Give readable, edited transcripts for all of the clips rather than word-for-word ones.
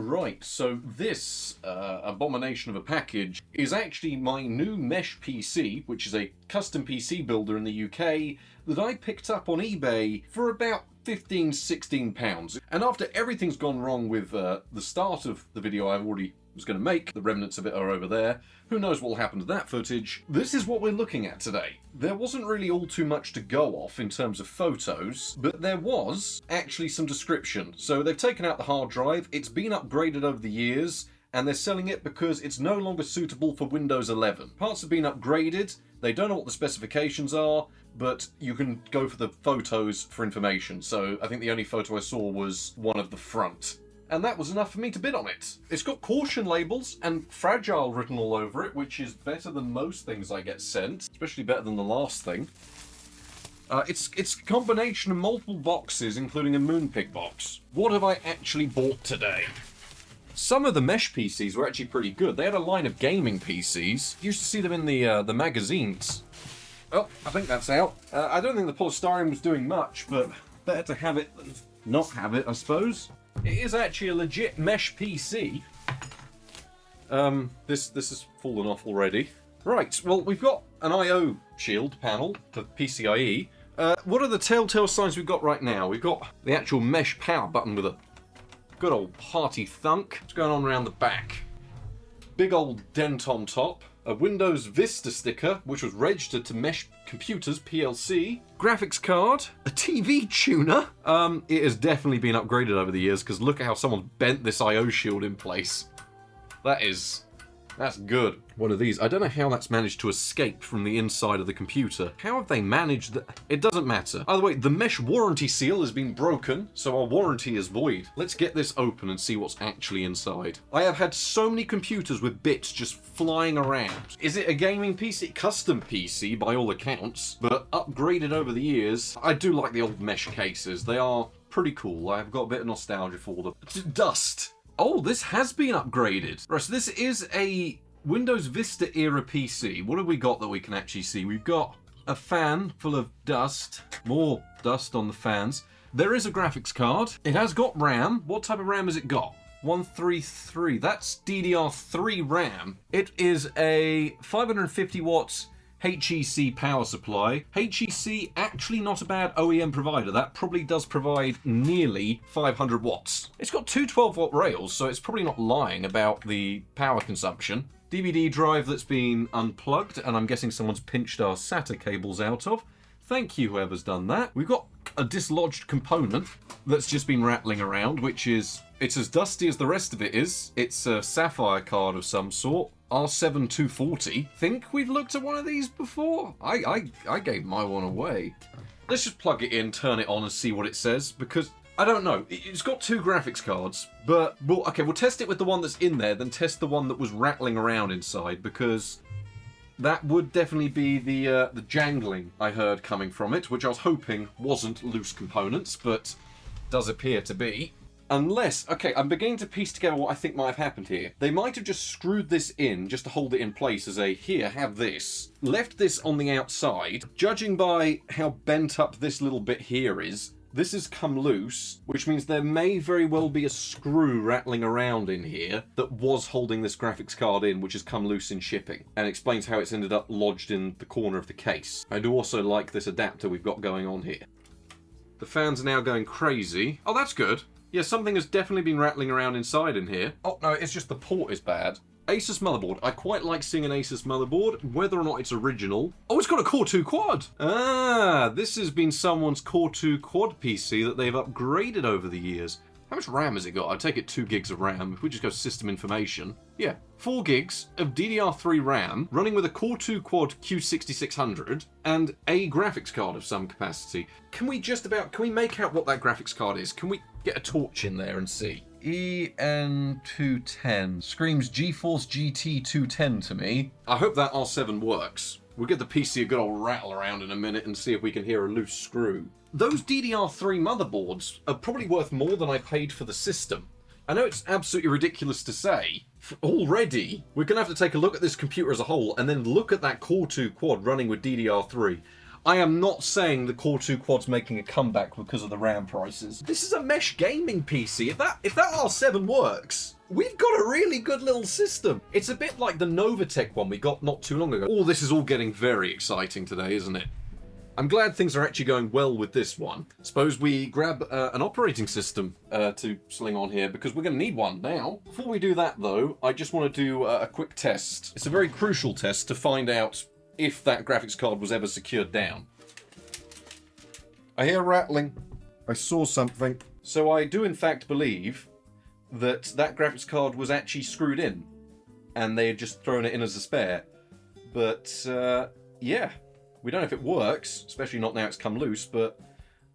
Right, so this abomination of a package is actually my new mesh PC, which is a custom PC builder in the UK that I picked up on eBay for about £15–16. And after everything's gone wrong with the start of the video I already was going to make, the remnants of it are over there, who knows what will happen to that footage, this is what we're looking at today. There wasn't really all too much to go off in terms of photos, but there was actually some description. So they've taken out the hard drive, it's been upgraded over the years, and they're selling it because it's no longer suitable for Windows 11. Parts have been upgraded, they don't know what the specifications are, but you can go for the photos for information. So I think the only photo I saw was one of the front. And that was enough for me to bid on it. It's got caution labels and fragile written all over it, which is better than most things I get sent, especially better than the last thing. It's a combination of multiple boxes, including a Moonpig box. What have I actually bought today? Some of the mesh PCs were actually pretty good. They had a line of gaming PCs. You used to see them in the magazines. Oh, I think that's out. I don't think the polystyrene was doing much, but better to have it than not have it, I suppose. It is actually a legit mesh PC. This has fallen off already. Right, well, we've got an I/O shield panel for PCIe. What are the telltale signs we've got right now? We've got the actual mesh power button with a good old hearty thunk. What's going on around the back? Big old dent on top. A Windows Vista sticker, which was registered to Mesh Computers PLC. Graphics card. A TV tuner. It has definitely been upgraded over the years, because look at how someone bent this I/O shield in place. That's good. One of these. I don't know how that's managed to escape from the inside of the computer. How have they managed that? It doesn't matter. By the way, the mesh warranty seal has been broken, so our warranty is void. Let's get this open and see what's actually inside. I have had so many computers with bits just flying around. Is it a gaming PC? Custom PC by all accounts, but upgraded over the years. I do like the old mesh cases. They are pretty cool. I've got a bit of nostalgia for them. Dust. Oh, this has been upgraded. Right, so this is a Windows Vista era PC. What have we got that we can actually see? We've got a fan full of dust. More dust on the fans. There is a graphics card. It has got RAM. What type of RAM has it got? 133. That's DDR3 RAM. It is a 550 watts HEC power supply. HEC actually not a bad OEM provider. That probably does provide nearly 500 watts. It's got two 12-watt rails, so it's probably not lying about the power consumption. DVD drive that's been unplugged, and I'm guessing someone's pinched our SATA cables out of. Thank you, whoever's done that. We've got a dislodged component that's just been rattling around, which is, it's as dusty as the rest of it is. It's a Sapphire card of some sort. R7-240. Think we've looked at one of these before? I gave my one away. Let's just plug it in, turn it on, and see what it says, because I don't know. It's got two graphics cards, but we'll test it with the one that's in there, then test the one that was rattling around inside, because that would definitely be the jangling I heard coming from it, which I was hoping wasn't loose components, but does appear to be. Unless, okay, I'm beginning to piece together what I think might have happened here. They might have just screwed this in just to hold it in place as a, here, have this. Left this on the outside. Judging by how bent up this little bit here is, this has come loose, which means there may very well be a screw rattling around in here that was holding this graphics card in, which has come loose in shipping, and explains how it's ended up lodged in the corner of the case. I do also like this adapter we've got going on here. The fans are now going crazy. Oh, that's good. Yeah, something has definitely been rattling around inside in here. Oh, no, it's just the port is bad. Asus motherboard. I quite like seeing an Asus motherboard, whether or not it's original. Oh, it's got a Core 2 Quad! Ah, this has been someone's Core 2 Quad PC that they've upgraded over the years. How much RAM has it got? I take it 2 gigs of RAM. If we just go system information. Yeah, 4 gigs of DDR3 RAM, running with a Core 2 Quad Q6600, and a graphics card of some capacity. Can we make out what that graphics card is? Can we get a torch in there and see? EN210. Screams GeForce GT 210 to me. I hope that R7 works. We'll give the PC a good old rattle around in a minute and see if we can hear a loose screw. Those DDR3 motherboards are probably worth more than I paid for the system. I know it's absolutely ridiculous to say. Already, we're going to have to take a look at this computer as a whole and then look at that Core 2 Quad running with DDR3. I am not saying the Core 2 Quad's making a comeback because of the RAM prices. This is a mesh gaming PC. If that R7 works, we've got a really good little system. It's a bit like the Novatech one we got not too long ago. Oh, this is all getting very exciting today, isn't it? I'm glad things are actually going well with this one. Suppose we grab an operating system to sling on here, because we're going to need one now. Before we do that, though, I just want to do a quick test. It's a very crucial test to find out if that graphics card was ever secured down. I hear rattling. I saw something. So I do in fact believe that that graphics card was actually screwed in, and they had just thrown it in as a spare. But, yeah. We don't know if it works, especially not now it's come loose, but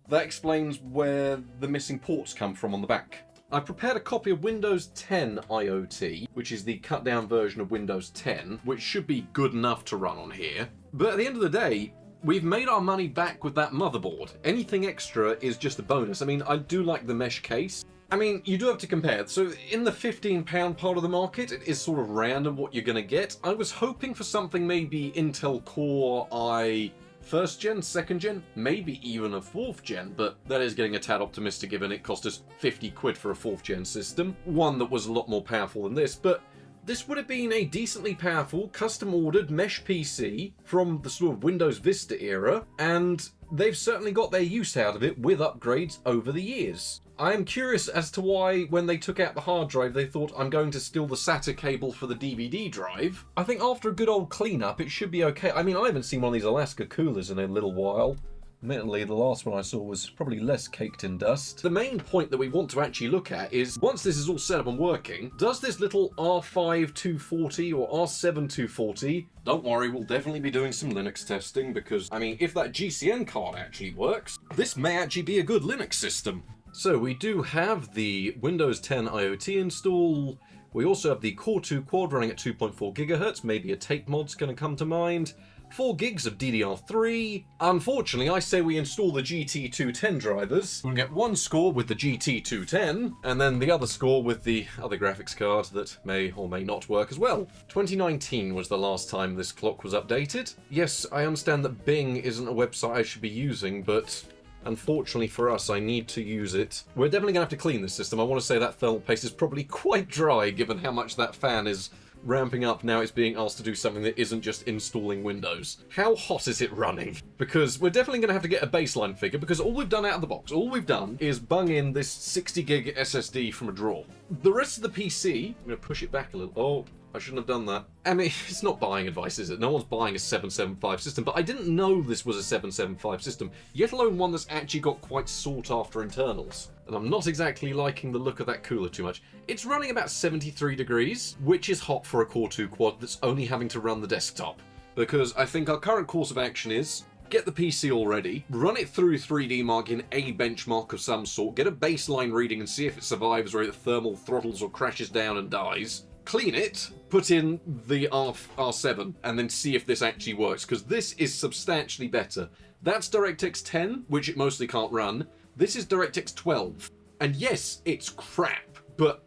that explains where the missing ports come from on the back. I've prepared a copy of Windows 10 IoT, which is the cut down version of Windows 10, which should be good enough to run on here. But at the end of the day, we've made our money back with that motherboard. Anything extra is just a bonus. I mean, I do like the mesh case. I mean, you do have to compare. So in the £15 part of the market, it is sort of random what you're going to get. I was hoping for something maybe Intel Core i first gen, second gen, maybe even a fourth gen, but that is getting a tad optimistic given it cost us 50 quid for a fourth gen system. One that was a lot more powerful than this, but this would have been a decently powerful, custom-ordered mesh PC from the sort of Windows Vista era, and they've certainly got their use out of it with upgrades over the years. I am curious as to why, when they took out the hard drive, they thought, I'm going to steal the SATA cable for the DVD drive. I think after a good old cleanup, it should be okay. I mean, I haven't seen one of these Alaska coolers in a little while. Admittedly, the last one I saw was probably less caked in dust. The main point that we want to actually look at is, once this is all set up and working, does this little R5 240 or R7 240, don't worry, we'll definitely be doing some Linux testing because, I mean, if that GCN card actually works, this may actually be a good Linux system. So we do have the Windows 10 IoT install. We also have the Core 2 Quad running at 2.4 GHz. Maybe a tape mod's going to come to mind. 4 gigs of DDR3. Unfortunately, I say we install the GT210 drivers. We'll get one score with the GT210, and then the other score with the other graphics card that may or may not work as well. 2019 was the last time this clock was updated. Yes, I understand that Bing isn't a website I should be using, but unfortunately for us, I need to use it. We're definitely going to have to clean this system. I want to say that thermal paste is probably quite dry, given how much that fan is ramping up now it's being asked to do something that isn't just installing Windows. How hot is it running? Because we're definitely going to have to get a baseline figure, because all we've done out of the box, all we've done is bung in this 60 gig SSD from a drawer. The rest of the PC, I'm going to push it back a little. Oh, I shouldn't have done that. I mean, it's not buying advice, is it? No one's buying a 775 system, but I didn't know this was a 775 system, yet alone one that's actually got quite sought-after internals. And I'm not exactly liking the look of that cooler too much. It's running about 73 degrees, which is hot for a Core 2 Quad that's only having to run the desktop. Because I think our current course of action is get the PC all ready, run it through 3D Mark in a benchmark of some sort, get a baseline reading and see if it survives or if the thermal throttles or crashes down and dies. Clean it, put in the R7, and then see if this actually works, because this is substantially better. That's DirectX 10, which it mostly can't run. This is DirectX 12. And yes, it's crap, but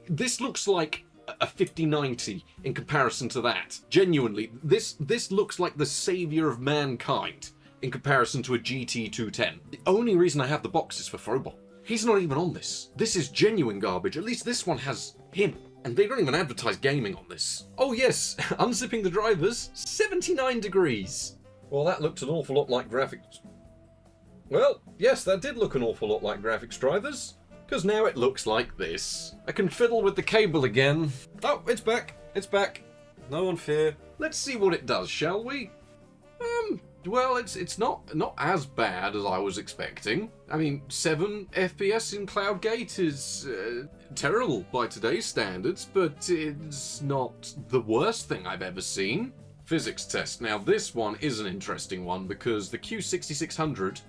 this looks like a 5090 in comparison to that. Genuinely, this looks like the savior of mankind in comparison to a GT210. The only reason I have the box is for Frobot. He's not even on this. This is genuine garbage. At least this one has him. And they don't even advertise gaming on this. Oh yes, unzipping the drivers, 79 degrees. Well, that looked an awful lot like graphics. Well, yes, that did look an awful lot like graphics drivers. Because now it looks like this. I can fiddle with the cable again. Oh, it's back. It's back. No one fear. Let's see what it does, shall we? Well, it's not as bad as I was expecting. I mean, 7 FPS in Cloudgate is terrible by today's standards, but it's not the worst thing I've ever seen. Physics test. Now, this one is an interesting one because the Q6600,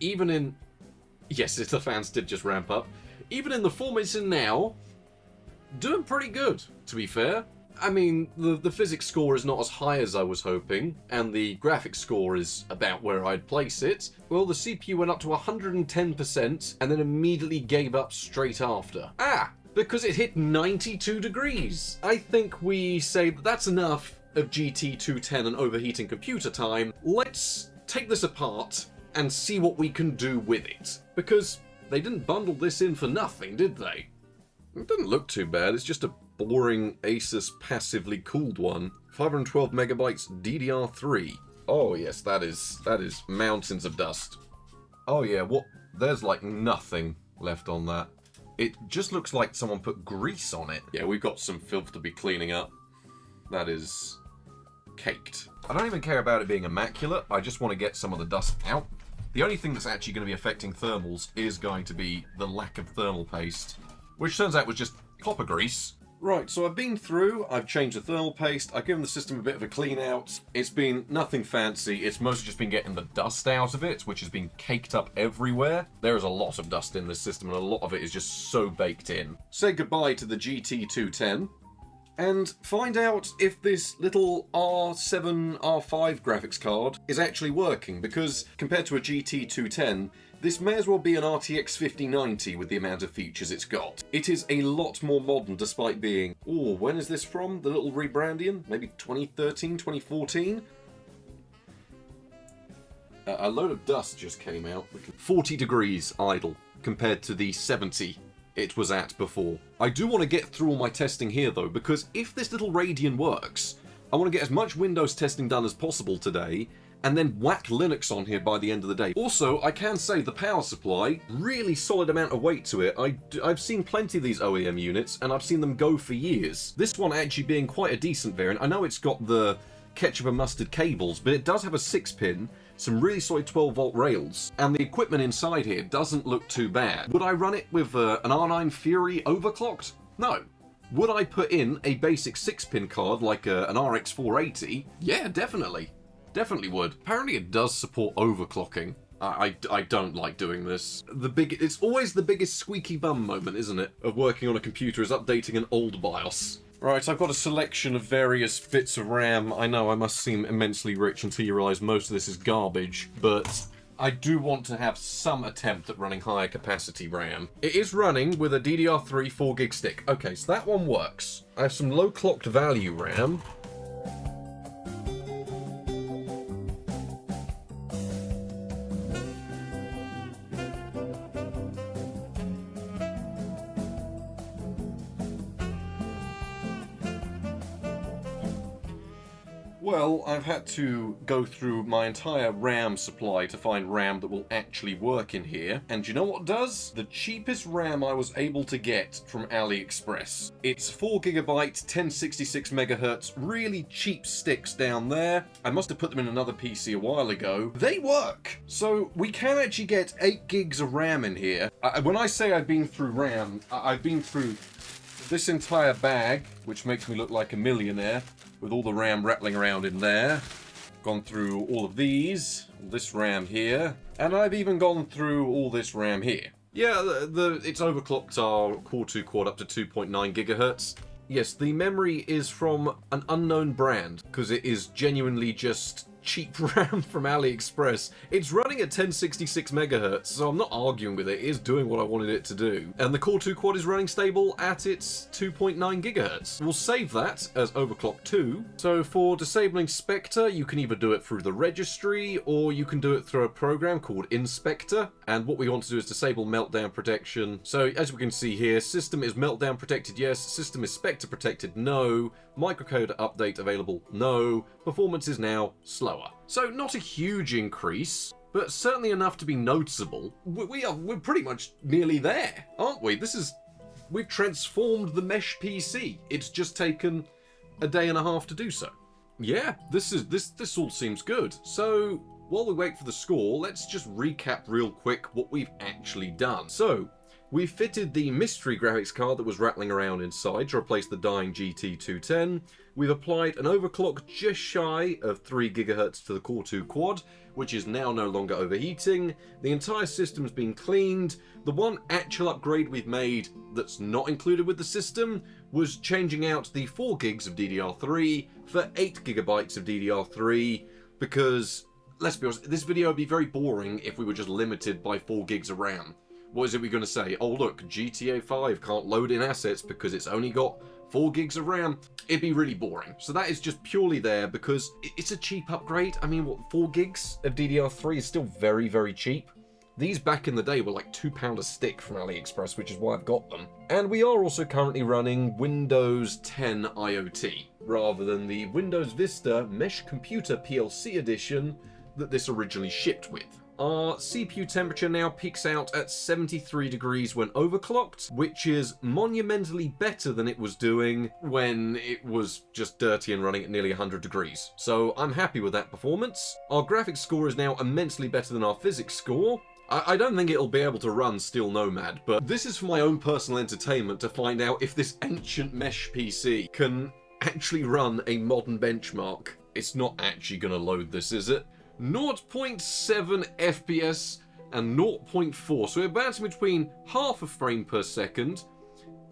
even in... Yes, the fans did just ramp up. Even in the form it's in now, doing pretty good, to be fair. I mean, the physics score is not as high as I was hoping, and the graphics score is about where I'd place it. Well, the CPU went up to 110% and then immediately gave up straight after. Because it hit 92 degrees. I think we say that's enough. of GT210 and overheating computer time, let's take this apart and see what we can do with it. Because they didn't bundle this in for nothing, did they? It doesn't look too bad, it's just a boring Asus passively cooled one. 512 megabytes DDR3. Oh yes, that is mountains of dust. Oh yeah, what? There's like nothing left on that. It just looks like someone put grease on it. Yeah, we've got some filth to be cleaning up. That is caked. I don't even care about it being immaculate, I just want to get some of the dust out. The only thing that's actually going to be affecting thermals is going to be the lack of thermal paste, which turns out was just copper grease. Right, so I've been through, I've changed the thermal paste, I've given the system a bit of a clean out. It's been nothing fancy, it's mostly just been getting the dust out of it, which has been caked up everywhere. There is a lot of dust in this system and a lot of it is just so baked in. Say goodbye to the GT210. And find out if this little R7, R5 graphics card is actually working, because compared to a GT210, this may as well be an RTX 5090 with the amount of features it's got. It is a lot more modern despite being, oh, when is this from? The little rebrandian? Maybe 2013, 2014? A load of dust just came out. 40 degrees idle compared to the 70 it was at before. I do want to get through all my testing here though, because if this little Radeon works, I want to get as much Windows testing done as possible today, and then whack Linux on here by the end of the day. Also, I can say the power supply, really solid amount of weight to it. I've seen plenty of these OEM units, and I've seen them go for years. This one actually being quite a decent variant. I know it's got the ketchup and mustard cables, but it does have a 6-pin, some really solid 12-volt rails, and the equipment inside here doesn't look too bad. Would I run it with an R9 Fury overclocked? No. Would I put in a basic 6-pin card like an RX 480? Yeah, definitely. Definitely would. Apparently it does support overclocking. I don't like doing this. It's always the biggest squeaky bum moment, isn't it, of working on a computer, is updating an old BIOS. Right, I've got a selection of various bits of RAM. I know I must seem immensely rich until you realise most of this is garbage, but I do want to have some attempt at running higher capacity RAM. It is running with a DDR3 4GB stick. Okay, so that one works. I have some low clocked value RAM. Well, I've had to go through my entire RAM supply to find RAM that will actually work in here. And do you know what it does? The cheapest RAM I was able to get from AliExpress. It's 4GB, 1066 MHz, really cheap sticks down there. I must have put them in another PC a while ago. They work! So we can actually get 8 gigs of RAM in here. When I say I've been through RAM, I've been through this entire bag, which makes me look like a millionaire, with all the RAM rattling around in there. Gone through all of these, this RAM here, and I've even gone through all this RAM here. Yeah, it's overclocked our Core 2 quad up to 2.9 GHz. Yes, the memory is from an unknown brand, because it is genuinely just cheap RAM from AliExpress. It's running at 1066 MHz, so I'm not arguing with it. It is doing what I wanted it to do. And the Core 2 quad is running stable at its 2.9 GHz. We'll save that as overclock 2. So for disabling Spectre, you can either do it through the registry, or you can do it through a program called Inspector. And what we want to do is disable meltdown protection. So as we can see here, system is meltdown protected, yes. System is Spectre protected, no. Microcode update available, no. Performance is now slower. So not a huge increase, but certainly enough to be noticeable. We're pretty much nearly there, aren't we? We've transformed the Mesh PC. It's just taken a day and a half to do so. Yeah, this all seems good. So while we wait for the score, let's just recap real quick what we've actually done. So we fitted the mystery graphics card that was rattling around inside to replace the dying GT210. We've applied an overclock just shy of 3 GHz to the Core 2 quad, which is now no longer overheating. The entire system's been cleaned. The one actual upgrade we've made that's not included with the system was changing out the 4 gigs of DDR3 for 8 GB of DDR3, because, let's be honest, this video would be very boring if we were just limited by 4 gigs of RAM. What is it we're going to say? Oh look, GTA 5 can't load in assets because it's only got 4 gigs of RAM. It'd be really boring. So that is just purely there because it's a cheap upgrade. I mean, what, 4 gigs of DDR3 is still very, very cheap. These back in the day were like £2 a stick from AliExpress, which is why I've got them. And we are also currently running Windows 10 IoT, rather than the Windows Vista Mesh Computer PLC edition that this originally shipped with. Our CPU temperature now peaks out at 73 degrees when overclocked, which is monumentally better than it was doing when it was just dirty and running at nearly 100 degrees. So I'm happy with that performance. Our graphics score is now immensely better than our physics score. I don't think it'll be able to run Steel Nomad, but this is for my own personal entertainment to find out if this ancient mesh PC can actually run a modern benchmark. It's not actually going to load this, is it? 0.7 FPS and 0.4, so we're bouncing between half a frame per second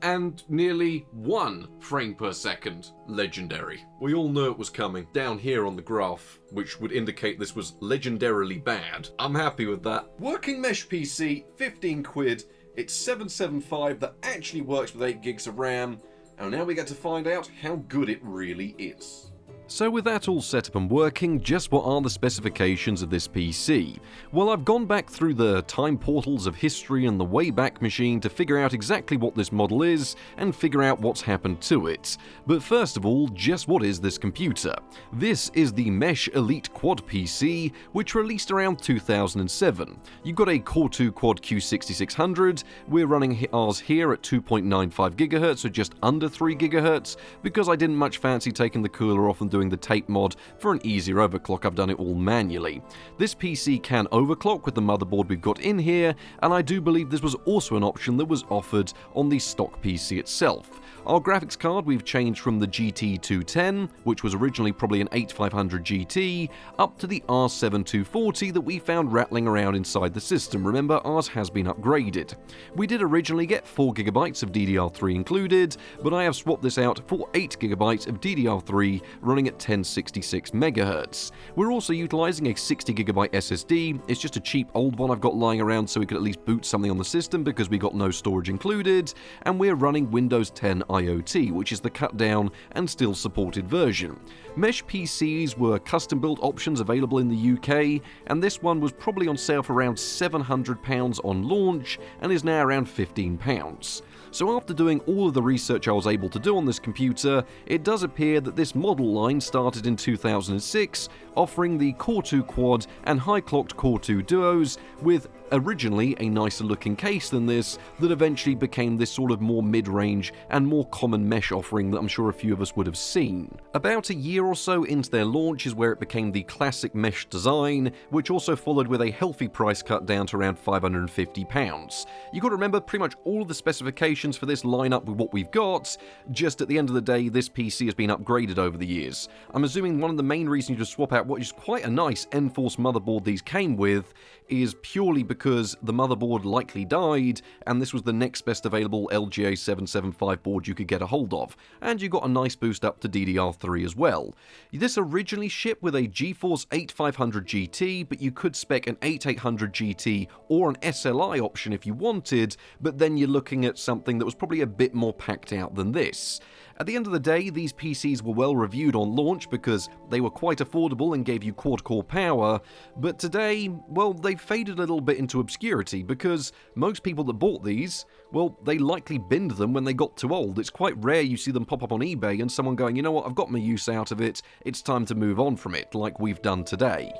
and nearly 1 frame per second. Legendary. We all knew it was coming. Down here on the graph, which would indicate this was legendarily bad. I'm happy with that. Working mesh PC, 15 quid. It's 775 that actually works with 8 gigs of RAM. And now we get to find out how good it really is. So with that all set up and working, just what are the specifications of this PC? Well, I've gone back through the time portals of history and the Wayback Machine to figure out exactly what this model is and figure out what's happened to it. But first of all, just what is this computer? This is the Mesh Elite Quad PC, which released around 2007. You've got a Core 2 Quad Q6600, we're running ours here at 2.95 GHz, so just under 3 GHz, because I didn't much fancy taking the cooler off and doing the tape mod for an easier overclock. I've done it all manually. This PC can overclock with the motherboard we've got in here, and I do believe this was also an option that was offered on the stock PC itself. Our graphics card we've changed from the GT210, which was originally probably an 8500 GT, up to the R7240 that we found rattling around inside the system. Remember, ours has been upgraded. We did originally get 4GB of DDR3 included, but I have swapped this out for 8GB of DDR3 running at 1066 MHz. We're also utilising a 60GB SSD. It's just a cheap old one I've got lying around so we could at least boot something on the system because we got no storage included, and we're running Windows 10 IoT, which is the cut down and still supported version. Mesh PCs were custom built options available in the UK, and this one was probably on sale for around £700 on launch and is now around £15. So after doing all of the research I was able to do on this computer, it does appear that this model line started in 2006, offering the Core 2 Quad and high-clocked Core 2 Duos, with originally a nicer looking case than this, that eventually became this sort of more mid-range and more common mesh offering that I'm sure a few of us would have seen. About a year or so into their launch is where it became the classic mesh design, which also followed with a healthy price cut down to around £550. You've got to remember pretty much all of the specifications for this line up with what we've got, just at the end of the day this PC has been upgraded over the years. I'm assuming one of the main reasons you just swap out what is quite a nice Enforce motherboard these came with is purely because the motherboard likely died and this was the next best available LGA 775 board you could get a hold of, and you got a nice boost up to DDR3 as well. This originally shipped with a GeForce 8500 GT, but you could spec an 8800 GT or an SLI option if you wanted, but then you're looking at something that was probably a bit more packed out than this. At the end of the day, these PCs were well reviewed on launch because they were quite affordable and gave you quad-core power, but today, well, they've faded a little bit into obscurity because most people that bought these, well, they likely binned them when they got too old. It's quite rare you see them pop up on eBay and someone going, you know what, I've got my use out of it, it's time to move on from it, like we've done today.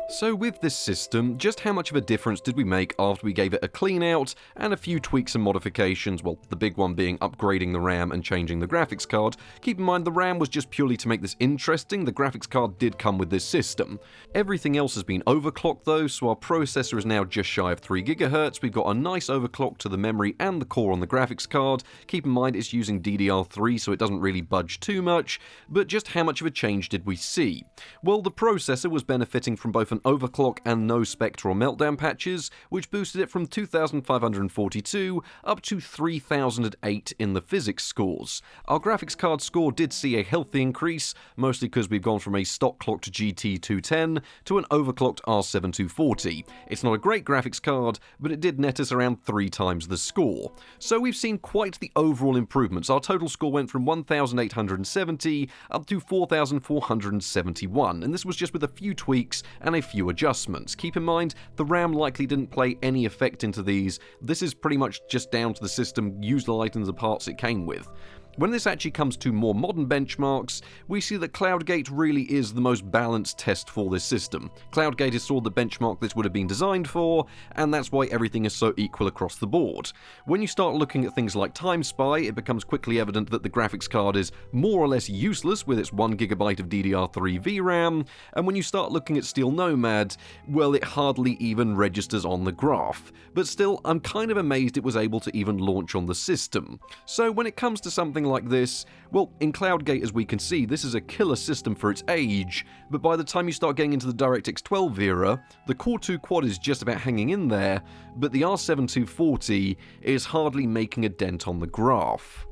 So with this system, just how much of a difference did we make after we gave it a clean out and a few tweaks and modifications? Well, the big one being upgrading the RAM and changing the graphics card. Keep in mind the RAM was just purely to make this interesting, the graphics card did come with this system. Everything else has been overclocked though, so our processor is now just shy of 3 GHz, we've got a nice overclock to the memory and the core on the graphics card. Keep in mind it's using DDR3 so it doesn't really budge too much, but just how much of a change did we see? Well, the processor was benefiting from both an overclock and no spectral meltdown patches, which boosted it from 2,542 up to 3,008 in the physics scores. Our graphics card score did see a healthy increase, mostly because we've gone from a stock clocked GT210 to an overclocked R7240. It's not a great graphics card, but it did net us around 3 times the score. So we've seen quite the overall improvements. Our total score went from 1,870 up to 4,471, and this was just with a few tweaks and a few adjustments. Keep in mind, the RAM likely didn't play any effect into these. This is pretty much just down to the system utilising the parts it came with. When this actually comes to more modern benchmarks, we see that Cloudgate really is the most balanced test for this system. Cloudgate is sort of the benchmark this would have been designed for, and that's why everything is so equal across the board. When you start looking at things like Time Spy, it becomes quickly evident that the graphics card is more or less useless with its 1GB of DDR3 VRAM, and when you start looking at Steel Nomad, well, it hardly even registers on the graph. But still, I'm kind of amazed it was able to even launch on the system. So when it comes to something like this, well, in Cloudgate, as we can see, this is a killer system for its age, but by the time you start getting into the DirectX 12 era, the Core 2 Quad is just about hanging in there, but the R7240 is hardly making a dent on the graph.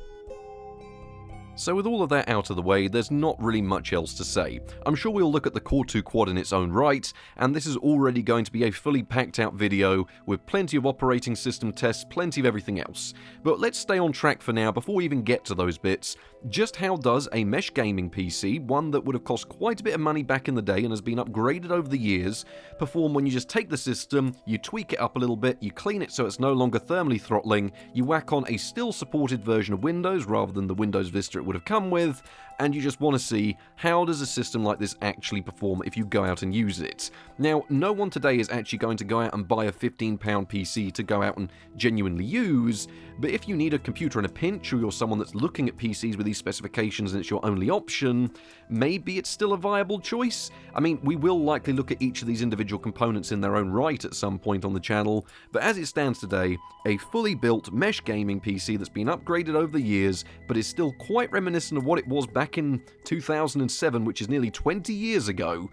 So with all of that out of the way, there's not really much else to say. I'm sure we'll look at the Core 2 Quad in its own right, and this is already going to be a fully packed out video with plenty of operating system tests, plenty of everything else. But let's stay on track for now before we even get to those bits. Just how does a mesh gaming PC, one that would have cost quite a bit of money back in the day and has been upgraded over the years, perform when you just take the system, you tweak it up a little bit, you clean it so it's no longer thermally throttling, you whack on a still supported version of Windows rather than the Windows Vista it would have come with, and you just want to see how does a system like this actually perform if you go out and use it. Now, no one today is actually going to go out and buy a £15 PC to go out and genuinely use, but if you need a computer in a pinch, or you're someone that's looking at PCs with these specifications and it's your only option, maybe it's still a viable choice. I mean, we will likely look at each of these individual components in their own right at some point on the channel, but as it stands today, a fully built mesh gaming PC that's been upgraded over the years, but is still quite reminiscent of what it was back in 2007, which is nearly 20 years ago.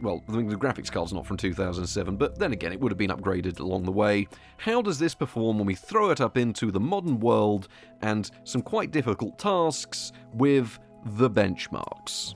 Well, I think the graphics card's not from 2007, but then again, it would have been upgraded along the way. How does this perform when we throw it up into the modern world and some quite difficult tasks with the benchmarks?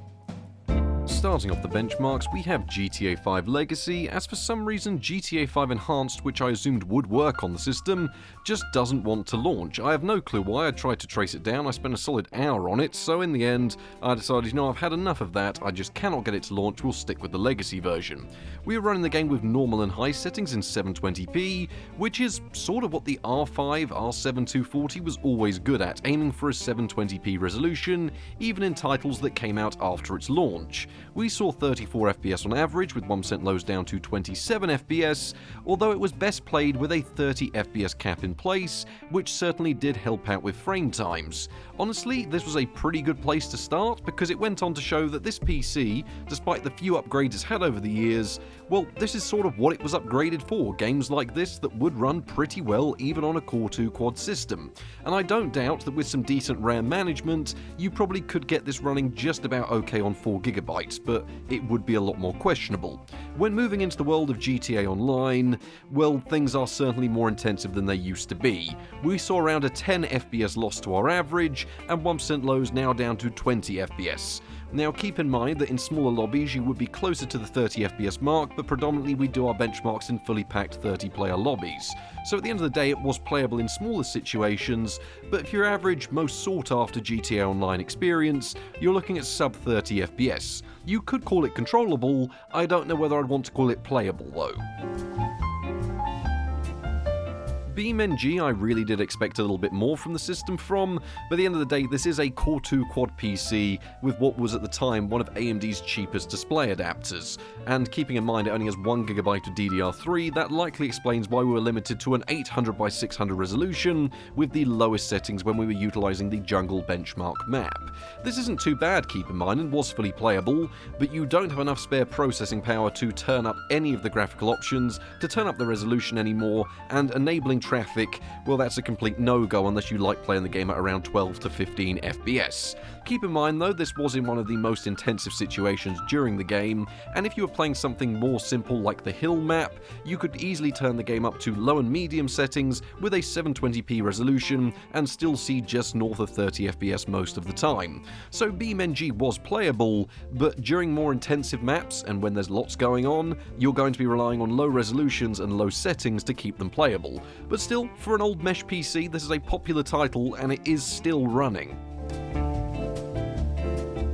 Starting off the benchmarks, we have GTA 5 Legacy, as for some reason GTA 5 Enhanced, which I assumed would work on the system, just doesn't want to launch. I have no clue why. I tried to trace it down, I spent a solid hour on it, so in the end, I decided, you know, I've had enough of that, I just cannot get it to launch, we'll stick with the Legacy version. We are running the game with normal and high settings in 720p, which is sort of what the R5, R7240 was always good at, aiming for a 720p resolution, even in titles that came out after its launch. We saw 34 FPS on average, with 1% lows down to 27 FPS, although it was best played with a 30 FPS cap in place, which certainly did help out with frame times. Honestly, this was a pretty good place to start, because it went on to show that this PC, despite the few upgrades it's had over the years, well, this is sort of what it was upgraded for, games like this that would run pretty well even on a Core 2 Quad system. And I don't doubt that with some decent RAM management, you probably could get this running just about okay on 4GB, but it would be a lot more questionable. When moving into the world of GTA Online, well, things are certainly more intensive than they used to be. We saw around a 10 FPS loss to our average, and 1% lows now down to 20 FPS. Now keep in mind that in smaller lobbies you would be closer to the 30 FPS mark, but predominantly we do our benchmarks in fully packed 30-player lobbies. So at the end of the day it was playable in smaller situations, but for your average, most sought-after GTA Online experience, you're looking at sub 30 FPS. You could call it controllable, I don't know whether I'd want to call it playable though. BeamNG I really did expect a little bit more from the system from, but at the end of the day this is a Core 2 Quad PC with what was at the time one of AMD's cheapest display adapters, and keeping in mind it only has 1GB of DDR3, that likely explains why we were limited to an 800x600 resolution with the lowest settings when we were utilising the jungle benchmark map. This isn't too bad, keep in mind, and was fully playable, but you don't have enough spare processing power to turn up any of the graphical options, to turn up the resolution anymore, and enabling traffic, well, that's a complete no-go unless you like playing the game at around 12 to 15 FPS. Keep in mind though, this was in one of the most intensive situations during the game, and if you were playing something more simple like the hill map, you could easily turn the game up to low and medium settings with a 720p resolution and still see just north of 30 FPS most of the time. So BeamNG was playable, but during more intensive maps and when there's lots going on, you're going to be relying on low resolutions and low settings to keep them playable. But still, for an old mesh PC, this is a popular title and it is still running.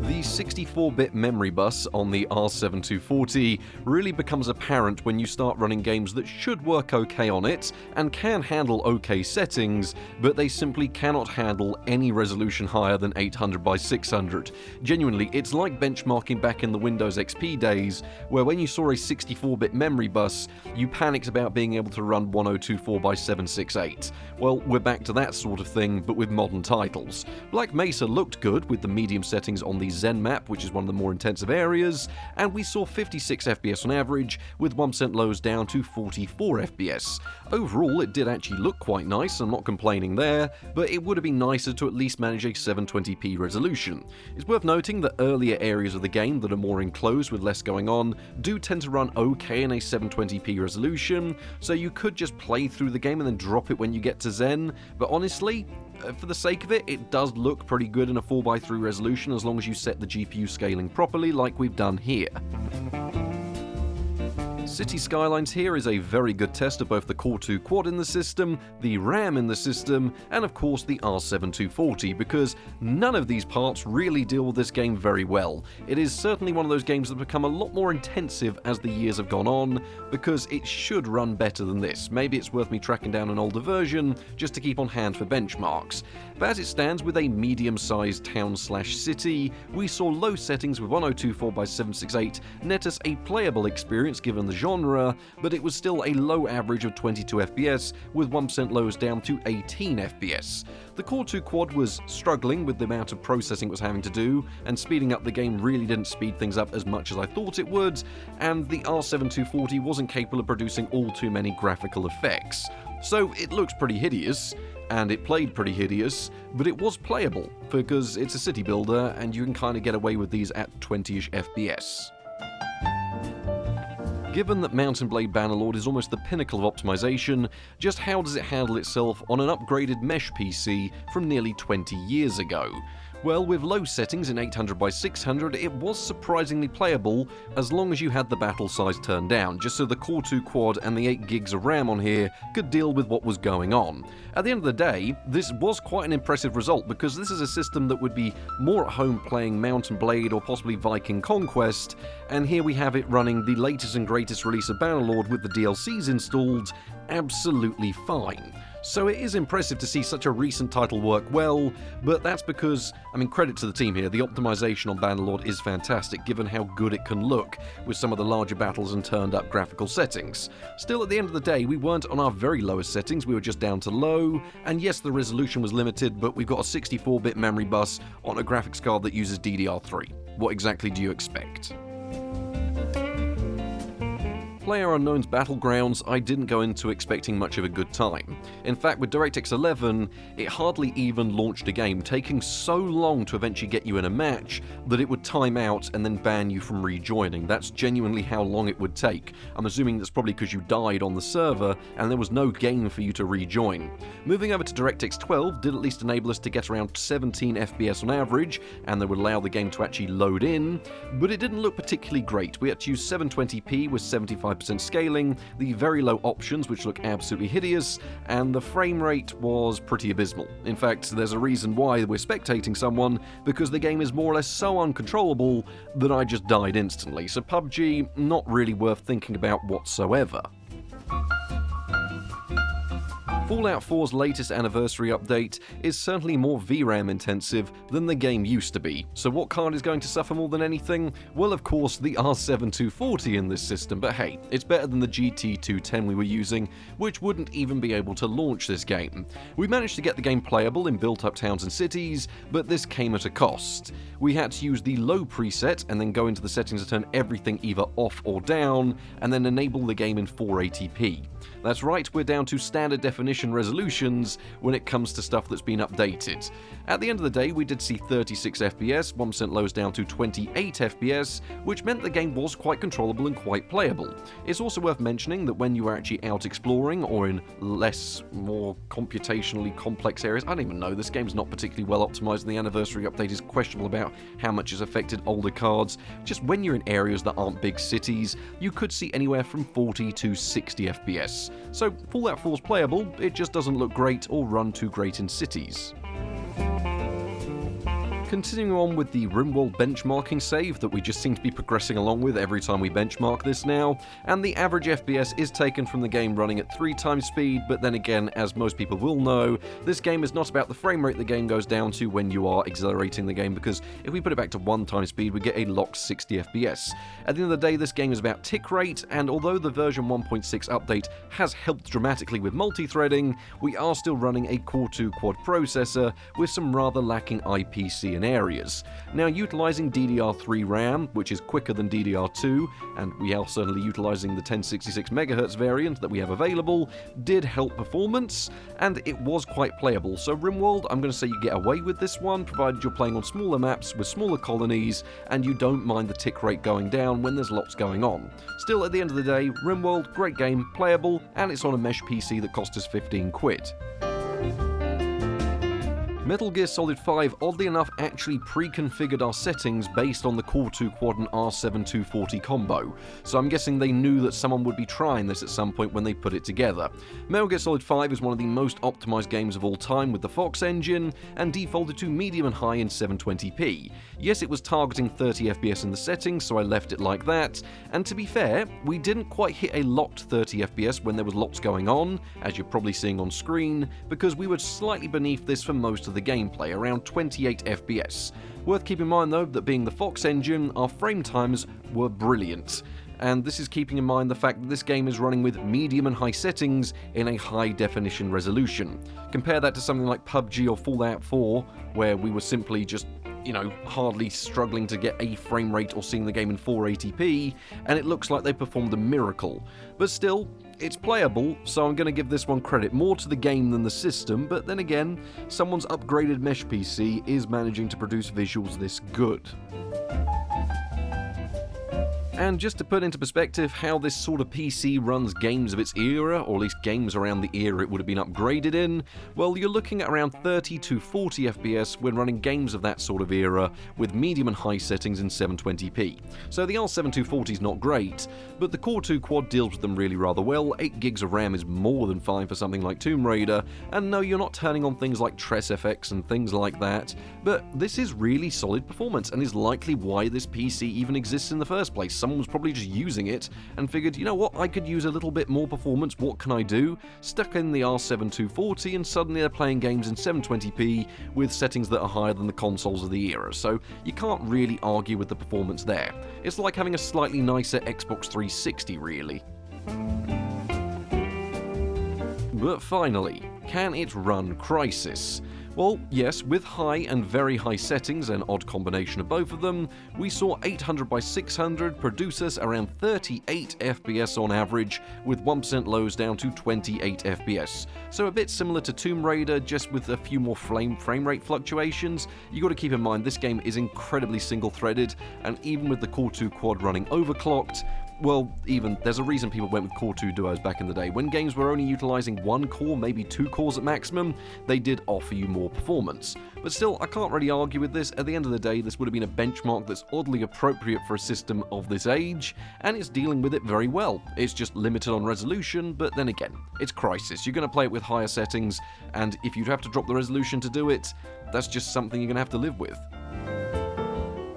The 64-bit memory bus on the R7240 really becomes apparent when you start running games that should work okay on it and can handle okay settings, but they simply cannot handle any resolution higher than 800 by 600. Genuinely, it's like benchmarking back in the Windows XP days, where when you saw a 64-bit memory bus, you panicked about being able to run 1024 by 768. Well, we're back to that sort of thing, but with modern titles. Black Mesa looked good with the medium settings on the Zen map, which is one of the more intensive areas, and we saw 56 FPS on average, with 1% lows down to 44 FPS. Overall, it did actually look quite nice, I'm not complaining there, but it would have been nicer to at least manage a 720p resolution. It's worth noting that earlier areas of the game that are more enclosed with less going on do tend to run okay in a 720p resolution, so you could just play through the game and then drop it when you get to Zen, but honestly, for the sake of it, it does look pretty good in a 4:3 resolution as long as you set the GPU scaling properly like we've done here. City Skylines here is a very good test of both the Core 2 quad in the system, the RAM in the system, and of course the R7240, because none of these parts really deal with this game very well. It is certainly one of those games that have become a lot more intensive as the years have gone on, because it should run better than this. Maybe it's worth me tracking down an older version just to keep on hand for benchmarks. But as it stands, with a medium-sized town/city, we saw low settings with 1024 by 768 net us a playable experience given the genre, but it was still a low average of 22 FPS, with 1% lows down to 18 FPS. The Core 2 quad was struggling with the amount of processing it was having to do, and speeding up the game really didn't speed things up as much as I thought it would, and the R7240 wasn't capable of producing all too many graphical effects. So it looks pretty hideous, and it played pretty hideous, but it was playable, because it's a city builder and you can kind of get away with these at 20ish FPS. Given that Mount & Blade Bannerlord is almost the pinnacle of optimization, just how does it handle itself on an upgraded mesh PC from nearly 20 years ago? Well, with low settings in 800 by 600, it was surprisingly playable as long as you had the battle size turned down, just so the Core 2 quad and the 8 gigs of RAM on here could deal with what was going on. At the end of the day, this was quite an impressive result, because this is a system that would be more at home playing Mount & Blade or possibly Viking Conquest, and here we have it running the latest and greatest release of Bannerlord with the DLCs installed absolutely fine. So it is impressive to see such a recent title work well, but that's because, credit to the team here, the optimization on Bannerlord is fantastic given how good it can look with some of the larger battles and turned up graphical settings. Still, at the end of the day, we weren't on our very lowest settings, we were just down to low, and yes, the resolution was limited, but we've got a 64-bit memory bus on a graphics card that uses DDR3. What exactly do you expect? PlayerUnknown's Battlegrounds, I didn't go into expecting much of a good time. In fact, with DirectX 11, it hardly even launched a game, taking so long to eventually get you in a match that it would time out and then ban you from rejoining. That's genuinely how long it would take. I'm assuming that's probably because you died on the server and there was no game for you to rejoin. Moving over to DirectX 12 did at least enable us to get around 17 FPS on average, and that would allow the game to actually load in, but it didn't look particularly great. We had to use 720p with 75% scaling, the very low options which look absolutely hideous, and the frame rate was pretty abysmal. In fact, there's a reason why we're spectating someone, because the game is more or less so uncontrollable that I just died instantly, so PUBG, not really worth thinking about whatsoever. Fallout 4's latest anniversary update is certainly more VRAM intensive than the game used to be, so what card is going to suffer more than anything? Well, of course, the R7240 in this system, but hey, it's better than the GT210 we were using, which wouldn't even be able to launch this game. We managed to get the game playable in built-up towns and cities, but this came at a cost. We had to use the low preset and then go into the settings to turn everything either off or down, and then enable the game in 480p. That's right, we're down to standard definition definition resolutions when it comes to stuff that's been updated. At the end of the day, we did see 36 FPS, 1% lows down to 28 FPS, which meant the game was quite controllable and quite playable. It's also worth mentioning that when you are actually out exploring or in more computationally complex areas, I don't even know, this game's not particularly well optimized, and the anniversary update is questionable about how much it's affected older cards. Just when you're in areas that aren't big cities, you could see anywhere from 40 to 60 FPS. So Fallout 4's playable, it just doesn't look great or run too great in cities. Continuing on with the RimWorld benchmarking save that we just seem to be progressing along with every time we benchmark this now, and the average FPS is taken from the game running at 3 times speed, but then again, as most people will know, this game is not about the frame rate the game goes down to when you are accelerating the game, because if we put it back to 1 time speed, we get a locked 60 FPS. At the end of the day, this game is about tick rate, and although the version 1.6 update has helped dramatically with multi-threading, we are still running a Core 2 quad processor with some rather lacking IPC in areas. Now, utilizing DDR3 RAM, which is quicker than DDR2, and we are certainly utilizing the 1066 MHz variant that we have available, did help performance, and it was quite playable. So RimWorld, I'm going to say you get away with this one, provided you're playing on smaller maps with smaller colonies, and you don't mind the tick rate going down when there's lots going on. Still, at the end of the day, RimWorld, great game, playable, and it's on a mesh PC that cost us 15 quid. Metal Gear Solid 5, oddly enough, actually pre-configured our settings based on the Core 2 Quad and R7-240 combo, so I'm guessing they knew that someone would be trying this at some point when they put it together. Metal Gear Solid 5 is one of the most optimized games of all time with the Fox engine, and defaulted to medium and high in 720p. Yes, it was targeting 30 FPS in the settings, so I left it like that, and to be fair, we didn't quite hit a locked 30 FPS when there was lots going on, as you're probably seeing on screen, because we were slightly beneath this for most of the gameplay, around 28 FPS. Worth keeping in mind though that being the Fox engine, our frame times were brilliant. And this is keeping in mind the fact that this game is running with medium and high settings in a high definition resolution. Compare that to something like PUBG or Fallout 4, where we were simply just hardly struggling to get a frame rate or seeing the game in 480p, and it looks like they performed a miracle. But still, it's playable, so I'm going to give this one credit more to the game than the system, but then again, someone's upgraded mesh PC is managing to produce visuals this good. And just to put into perspective how this sort of PC runs games of its era, or at least games around the era it would have been upgraded in, well, you're looking at around 30 to 40 FPS when running games of that sort of era with medium and high settings in 720p. So the R7-240 is not great, but the Core 2 Quad deals with them really rather well. 8 gigs of RAM is more than fine for something like Tomb Raider, and no, you're not turning on things like Tress FX and things like that, but this is really solid performance and is likely why this PC even exists in the first place. Someone was probably just using it and figured, you know what, I could use a little bit more performance, what can I do? Stuck in the R7-240 and suddenly they're playing games in 720p with settings that are higher than the consoles of the era, so you can't really argue with the performance there. It's like having a slightly nicer Xbox 360 really. But finally, can it run Crysis? Well, yes, with high and very high settings, an odd combination of both of them, we saw 800 by 600 produce us around 38 FPS on average, with 1% lows down to 28 FPS. So a bit similar to Tomb Raider, just with a few more frame rate fluctuations. You got to keep in mind this game is incredibly single-threaded, and even with the Core 2 Quad running overclocked, well, even there's a reason people went with Core 2 Duos back in the day. When games were only utilizing 1 core, maybe 2 cores at maximum, they did offer you more performance. But still, I can't really argue with this. At the end of the day, this would have been a benchmark that's oddly appropriate for a system of this age, and it's dealing with it very well. It's just limited on resolution, but then again, it's Crysis. You're going to play it with higher settings, and if you'd have to drop the resolution to do it, that's just something you're going to have to live with.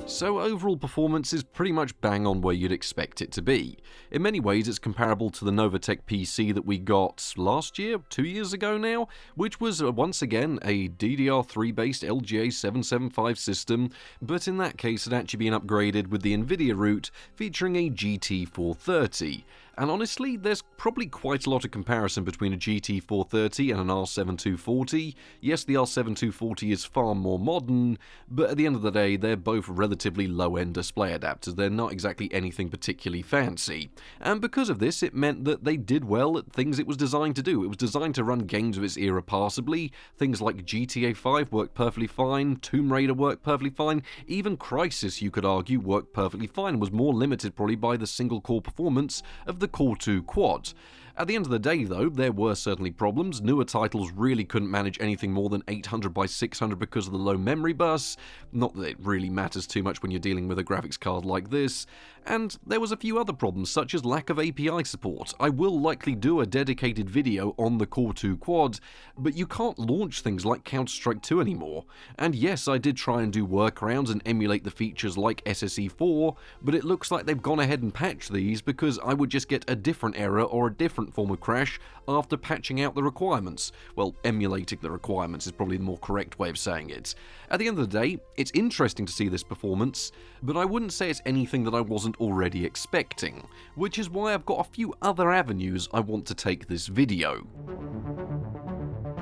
So overall performance is pretty much bang on where you'd expect it to be. In many ways it's comparable to the Novatech PC that we got last year, 2 years ago now, which was once again a DDR3 based LGA 775 system, but in that case had actually been upgraded with the Nvidia root featuring a GT430. And honestly, there's probably quite a lot of comparison between a GT430 and an R7240. Yes, the R7240 is far more modern, but at the end of the day, they're both relatively low-end display adapters. They're not exactly anything particularly fancy. And because of this, it meant that they did well at things it was designed to do. It was designed to run games of its era passably. Things like GTA 5 worked perfectly fine, Tomb Raider worked perfectly fine, even Crysis, you could argue, worked perfectly fine, was more limited probably by the single-core performance of the Core 2 Quad. At the end of the day, though, there were certainly problems. Newer titles really couldn't manage anything more than 800 by 600 because of the low memory bus. Not that it really matters too much when you're dealing with a graphics card like this. And there was a few other problems, such as lack of API support. I will likely do a dedicated video on the Core 2 Quad, but you can't launch things like Counter-Strike 2 anymore. And yes, I did try and do workarounds and emulate the features like SSE4, but it looks like they've gone ahead and patched these because I would just get a different error or a different form of crash after patching out the requirements. Well, emulating the requirements is probably the more correct way of saying it. At the end of the day, it's interesting to see this performance, but I wouldn't say it's anything that I wasn't already expecting, which is why I've got a few other avenues I want to take this video.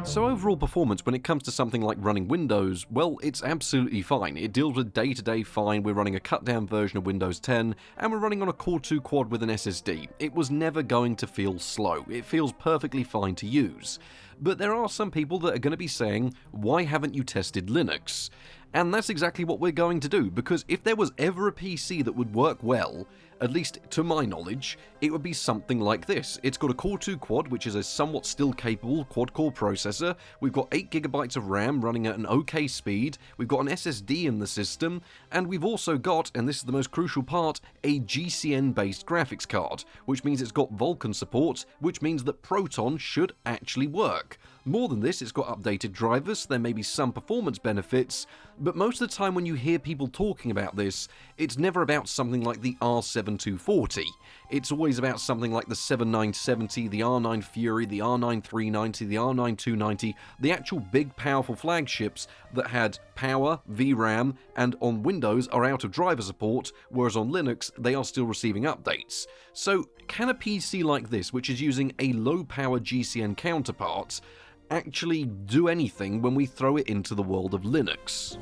So overall performance when it comes to something like running Windows, well, it's absolutely fine. It deals with day-to-day fine. We're running a cut-down version of Windows 10, and we're running on a Core 2 Quad with an SSD. It was never going to feel slow. It feels perfectly fine to use. But there are some people that are going to be saying, why haven't you tested Linux? And that's exactly what we're going to do, because if there was ever a PC that would work well, at least to my knowledge, it would be something like this. It's got a Core 2 Quad, which is a somewhat still capable quad-core processor. We've got 8GB of RAM running at an okay speed. We've got an SSD in the system, and we've also got, and this is the most crucial part, a GCN-based graphics card, which means it's got Vulkan support, which means that Proton should actually work. More than this, it's got updated drivers, there may be some performance benefits, but most of the time when you hear people talking about this, it's never about something like the R7240. It's always about something like the 7970, the R9 Fury, the R9 390, the R9 290, the actual big powerful flagships that had power, VRAM, and on Windows are out of driver support, whereas on Linux they are still receiving updates. So can a PC like this, which is using a low-power GCN counterpart, actually do anything when we throw it into the world of Linux?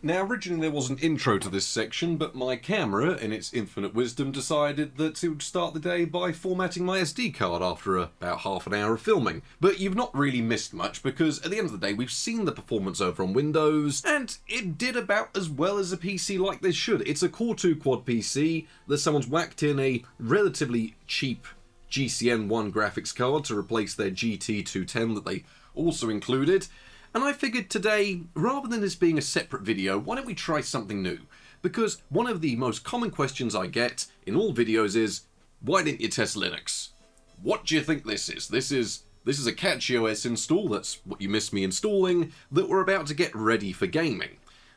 Now, originally there was an intro to this section, but my camera, in its infinite wisdom, decided that it would start the day by formatting my SD card after about half an hour of filming. But you've not really missed much, because at the end of the day, we've seen the performance over on Windows, and it did about as well as a PC like this should. It's a Core 2 Quad PC that someone's whacked in a relatively cheap GCN1 graphics card to replace their GT210 that they also included. And I figured today, rather than this being a separate video, why don't we try something new? Because one of the most common questions I get in all videos is, why didn't you test Linux? What do you think this is? This is a CatchyOS install, that's what you missed me installing, that we're about to get ready for gaming.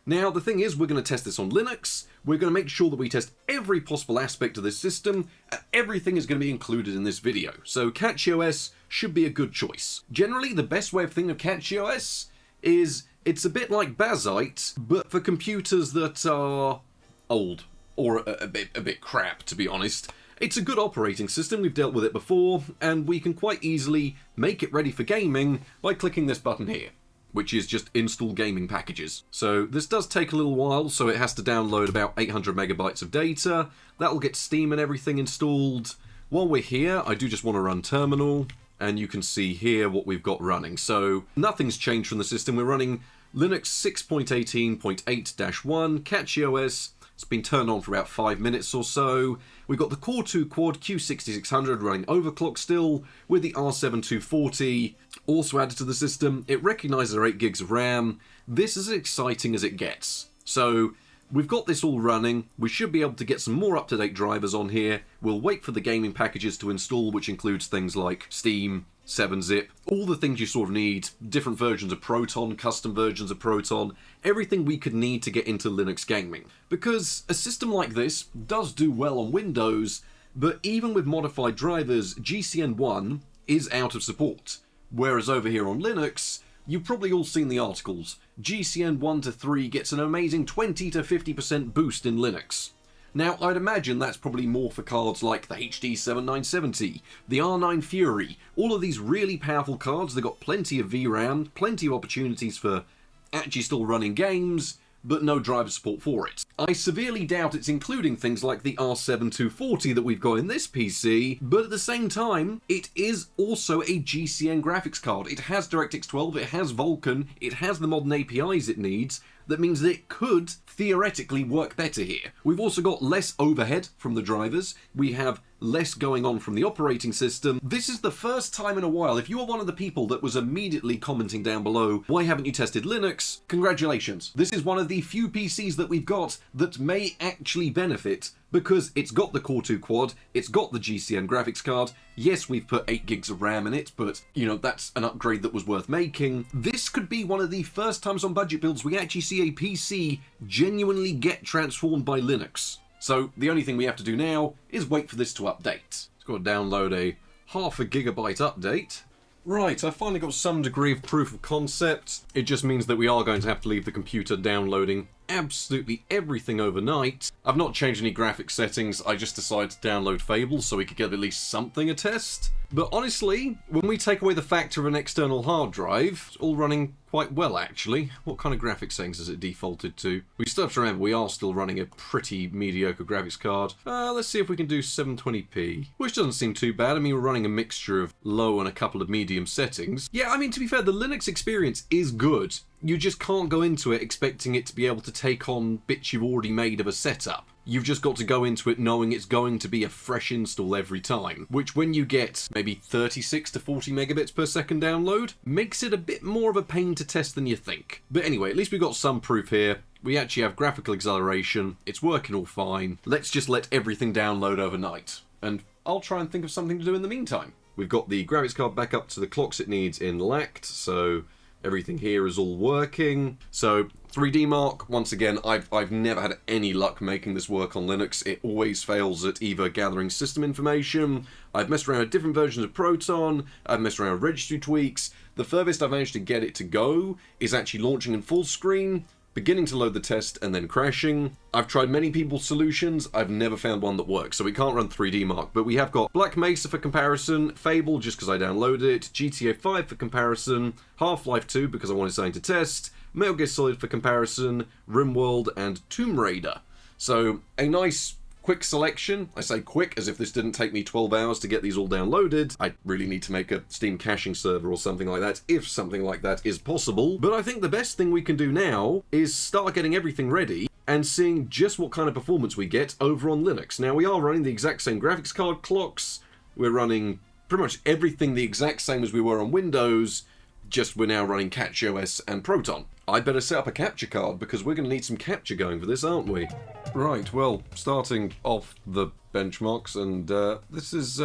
Now, the thing is, we're going to test this on Linux, we're going to make sure that we test every possible aspect of this system, and everything is going to be included in this video. So CatchyOS should be a good choice. Generally, the best way of thinking of CatchyOS is it's a bit like Bazite, but for computers that are old, or a bit crap, to be honest. It's a good operating system, we've dealt with it before, and we can quite easily make it ready for gaming by clicking this button here, which is just install gaming packages. So this does take a little while, so it has to download about 800 megabytes of data. That'll get Steam and everything installed. While we're here, I do just want to run terminal, and you can see here what we've got running. So nothing's changed from the system. We're running Linux 6.18.8-1, CatchyOS. It's been turned on for about 5 minutes or so. We've got the Core 2 Quad Q6600 running overclock still, with the R7240 also added to the system. It recognises our 8 gigs of RAM. This is as exciting as it gets. So we've got this all running. We should be able to get some more up-to-date drivers on here. We'll wait for the gaming packages to install, which includes things like Steam, 7-zip, all the things you sort of need, different versions of Proton, custom versions of Proton, everything we could need to get into Linux gaming. Because a system like this does do well on Windows, but even with modified drivers, GCN1 is out of support. Whereas over here on Linux, you've probably all seen the articles. GCN 1 to 3 gets an amazing 20 to 50% boost in Linux. Now, I'd imagine that's probably more for cards like the HD 7970, the R9 Fury, all of these really powerful cards. They've got plenty of VRAM, plenty of opportunities for actually still running games, but no driver support for it. I severely doubt it's including things like the R7 that we've got in this PC, but at the same time, it is also a GCN graphics card. It has DirectX 12, it has Vulkan, it has the modern APIs it needs. That means that it could theoretically work better here. We've also got less overhead from the drivers. We have less going on from the operating system. This is the first time in a while, if you are one of the people that was immediately commenting down below, why haven't you tested Linux? Congratulations. This is one of the few PCs that we've got that may actually benefit because it's got the Core 2 quad, it's got the GCN graphics card. Yes, we've put 8 gigs of RAM in it, but, you know, that's an upgrade that was worth making. This could be one of the first times on budget builds we actually see a PC genuinely get transformed by Linux. So the only thing we have to do now is wait for this to update. It's got to download a half a gigabyte update. Right, I finally got some degree of proof of concept. It just means that we are going to have to leave the computer downloading absolutely everything overnight. I've not changed any graphics settings, I just decided to download Fable so we could get at least something a test. But honestly, when we take away the factor of an external hard drive, it's all running quite well actually. What kind of graphics settings is it defaulted to? We still have to remember we are still running a pretty mediocre graphics card. Let's see if we can do 720p, which doesn't seem too bad. I mean, we're running a mixture of low and a couple of medium settings. Yeah, I mean, to be fair, the Linux experience is good. You just can't go into it expecting it to be able to take on bits you've already made of a setup. You've just got to go into it knowing it's going to be a fresh install every time, which when you get maybe 36 to 40 megabits per second download, makes it a bit more of a pain to test than you think. But anyway, at least we've got some proof here. We actually have graphical acceleration, it's working all fine. Let's just let everything download overnight, and I'll try and think of something to do in the meantime. We've got the graphics card back up to the clocks it needs in LACT, so everything here is all working. So 3D Mark, once again, I've never had any luck making this work on Linux. It always fails at either gathering system information. I've messed around with different versions of Proton. I've messed around with registry tweaks. The furthest I've managed to get it to go is actually launching in full screen, beginning to load the test and then crashing. I've tried many people's solutions, I've never found one that works, so we can't run 3D Mark, but we have got Black Mesa for comparison, Fable just because I downloaded it, GTA 5 for comparison, Half-Life 2 because I wanted something to test, Metal Gear Solid for comparison, RimWorld and Tomb Raider. So a nice quick selection. I say quick as if this didn't take me 12 hours to get these all downloaded. I really need to make a Steam caching server or something like that, if something like that is possible. But I think the best thing we can do now is start getting everything ready and seeing just what kind of performance we get over on Linux. Now, we are running the exact same graphics card clocks. We're running pretty much everything the exact same as we were on Windows, just we're now running CatchyOS and Proton. I better set up a capture card because we're going to need some capture going for this, aren't we? Right, well, starting off the benchmarks, and this is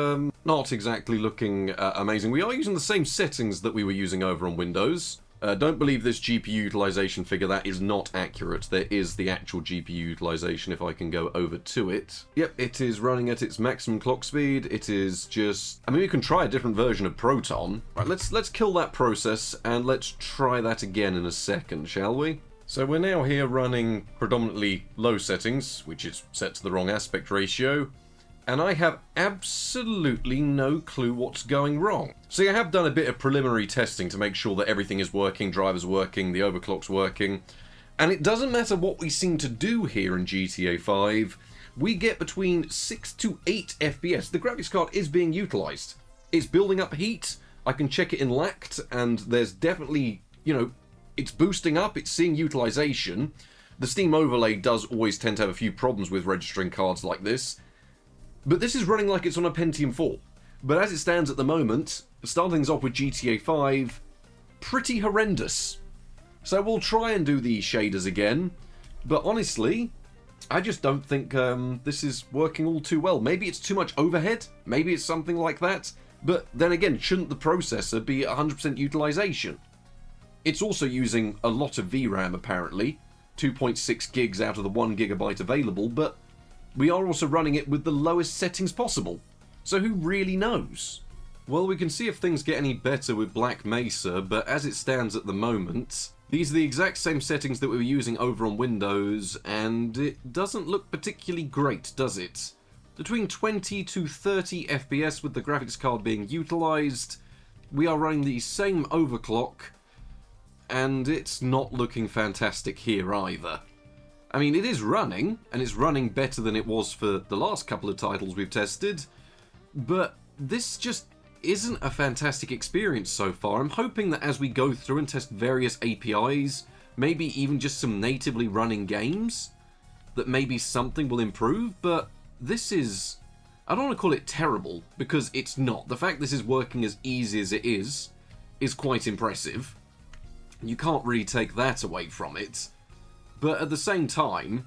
not exactly looking amazing. We are using the same settings that we were using over on Windows. Don't believe this GPU utilization figure, that is not accurate. There is the actual GPU utilization if I can go over to it. Yep, it is running at its maximum clock speed. It is just... I mean, we can try a different version of Proton. Right, let's kill that process and let's try that again in a second, shall we? So we're now here running predominantly low settings, which is set to the wrong aspect ratio. And I have absolutely no clue what's going wrong. See, I have done a bit of preliminary testing to make sure that everything is working, drivers working, the overclock's working, and it doesn't matter what we seem to do here in GTA 5, we get between 6 to 8 FPS. The graphics card is being utilised. It's building up heat, I can check it in LACT, and there's definitely, you know, it's boosting up, it's seeing utilisation. The Steam overlay does always tend to have a few problems with registering cards like this, but this is running like it's on a Pentium 4. But as it stands at the moment, starting things off with GTA 5, pretty horrendous. So we'll try and do the shaders again, but honestly, I just don't think this is working all too well. Maybe it's too much overhead, maybe it's something like that, but then again, shouldn't the processor be 100% utilization? It's also using a lot of VRAM apparently, 2.6 gigs out of the 1 gigabyte available, but we are also running it with the lowest settings possible. So who really knows? Well, we can see if things get any better with Black Mesa, but as it stands at the moment, These are the exact same settings that we were using over on Windows, and it doesn't look particularly great, does it? Between 20 to 30 FPS with the graphics card being utilised, we are running the same overclock, and it's not looking fantastic here either. I mean, it is running, and it's running better than it was for the last couple of titles we've tested, but this just isn't a fantastic experience so far. I'm hoping that as we go through and test various APIs, maybe even just some natively running games, that maybe something will improve, but this is... I don't want to call it terrible, because it's not. The fact this is working as easy as it is quite impressive. You can't really take that away from it. But at the same time,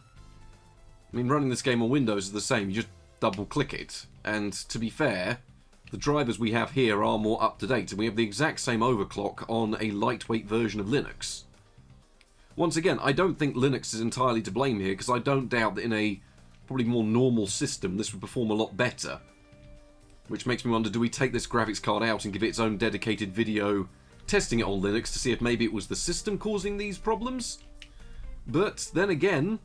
I mean, running this game on Windows is the same. You just double-click it. And to be fair, the drivers we have here are more up-to-date, and we have the exact same overclock on a lightweight version of Linux. Once again, I don't think Linux is entirely to blame here, because I don't doubt that in a probably more normal system this would perform a lot better. Which makes me wonder, do we take this graphics card out and give it its own dedicated video testing it on Linux to see if maybe it was the system causing these problems? But then again,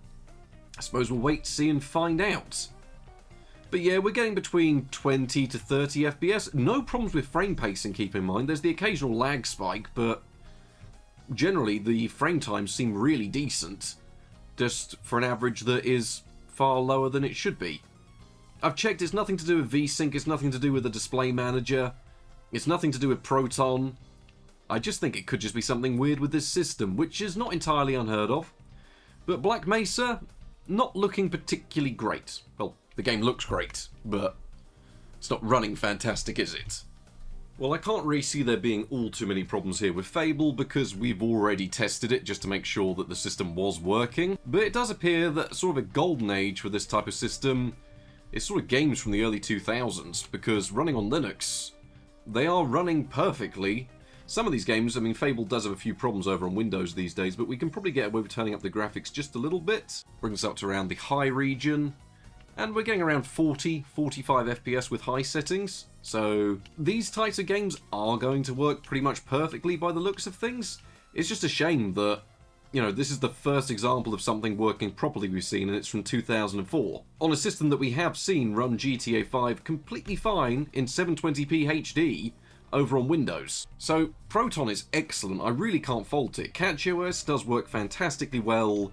I suppose we'll wait to see and find out. But yeah, we're getting between 20 to 30 FPS. No problems with frame pacing, keep in mind. There's the occasional lag spike, but generally the frame times seem really decent, just for an average that is far lower than it should be. I've checked, it's nothing to do with VSync, it's nothing to do with the display manager, it's nothing to do with Proton. I just think it could just be something weird with this system, which is not entirely unheard of. But Black Mesa, not looking particularly great. Well, the game looks great, but it's not running fantastic, is it? Well, I can't really see there being all too many problems here with Fable, because we've already tested it just to make sure that the system was working. But it does appear that sort of a golden age for this type of system is sort of games from the early 2000s, because running on Linux, they are running perfectly. Some of these games, I mean, Fable does have a few problems over on Windows these days, but we can probably get away with turning up the graphics just a little bit. Brings us up to around the high region. And we're getting around 40, 45 FPS with high settings. So these types of games are going to work pretty much perfectly by the looks of things. It's just a shame that, you know, this is the first example of something working properly we've seen, and it's from 2004. On a system that we have seen run GTA 5 completely fine in 720p HD, over on Windows. So Proton is excellent, I really can't fault it. CatchyOS does work fantastically well.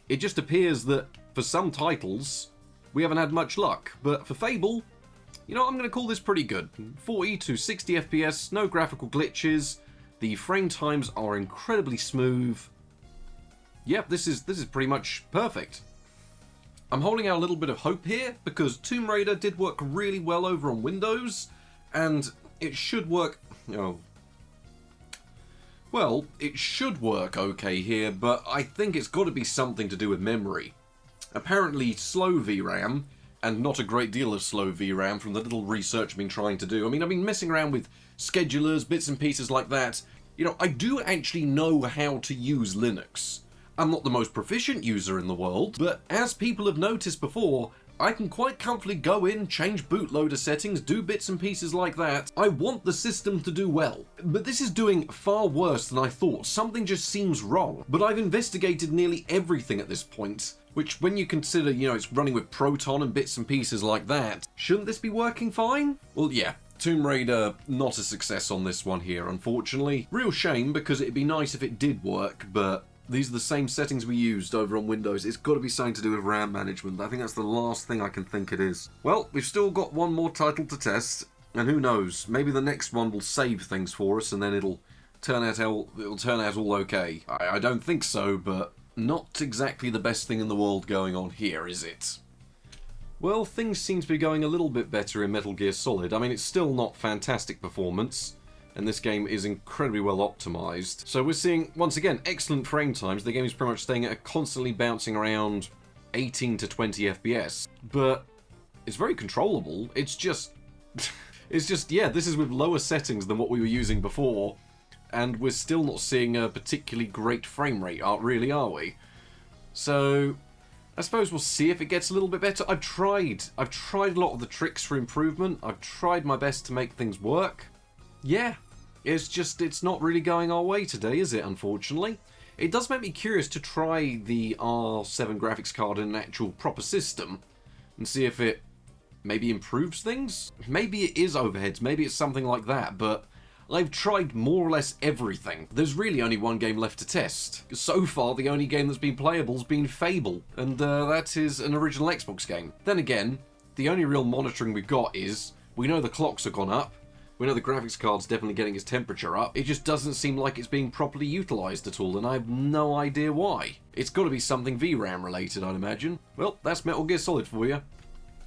It just appears that for some titles we haven't had much luck, but for Fable, you know, I'm going to call this pretty good. 40 to 60 FPS, no graphical glitches, the frame times are incredibly smooth. Yep, this is pretty much perfect. I'm holding out a little bit of hope here, because Tomb Raider did work really well over on Windows, and it should work... Oh. Well, it should work okay here, but I think it's got to be something to do with memory. Apparently slow VRAM, and not a great deal of slow VRAM from the little research I've been trying to do. I mean, I've been messing around with schedulers, bits and pieces like that. You know, I do actually know how to use Linux. I'm not the most proficient user in the world, but as people have noticed before, I can quite comfortably go in, change bootloader settings, do bits and pieces like that. I want the system to do well. But this is doing far worse than I thought. Something just seems wrong. But I've investigated nearly everything at this point, which when you consider, you know, it's running with Proton and bits and pieces like that, shouldn't this be working fine? Well, yeah. Tomb Raider, not a success on this one here, unfortunately. Real shame, because it'd be nice if it did work, but these are the same settings we used over on Windows. It's got to be something to do with RAM management. I think that's the last thing I can think it is. Well, we've still got one more title to test, and who knows, maybe the next one will save things for us and then it'll turn out all okay. I don't think so, but not exactly the best thing in the world going on here, is it? Well, things seem to be going a little bit better in Metal Gear Solid. I mean, it's still not fantastic performance, and this game is incredibly well optimized. So we're seeing, once again, excellent frame times. The game is pretty much staying at a constantly bouncing around 18 to 20 FPS. But it's very controllable. It's just, yeah, this is with lower settings than what we were using before, and we're still not seeing a particularly great frame rate, really, are we? So I suppose we'll see if it gets a little bit better. I've tried a lot of the tricks for improvement. I've tried my best to make things work. Yeah, it's not really going our way today, is it, unfortunately? it does make me curious to try the R7 graphics card in an actual proper system and see if it maybe improves things. Maybe it is overheads, maybe it's something like that, but I've tried more or less everything. There's really only one game left to test. So far, the only game that's been playable has been Fable, and that is an original Xbox game. Then again, the only real monitoring we've got is, we know the clocks have gone up, we know the graphics card's definitely getting its temperature up, it just doesn't seem like it's being properly utilised at all, and I have no idea why. It's got to be something VRAM related, I'd imagine. Well, that's Metal Gear Solid for you.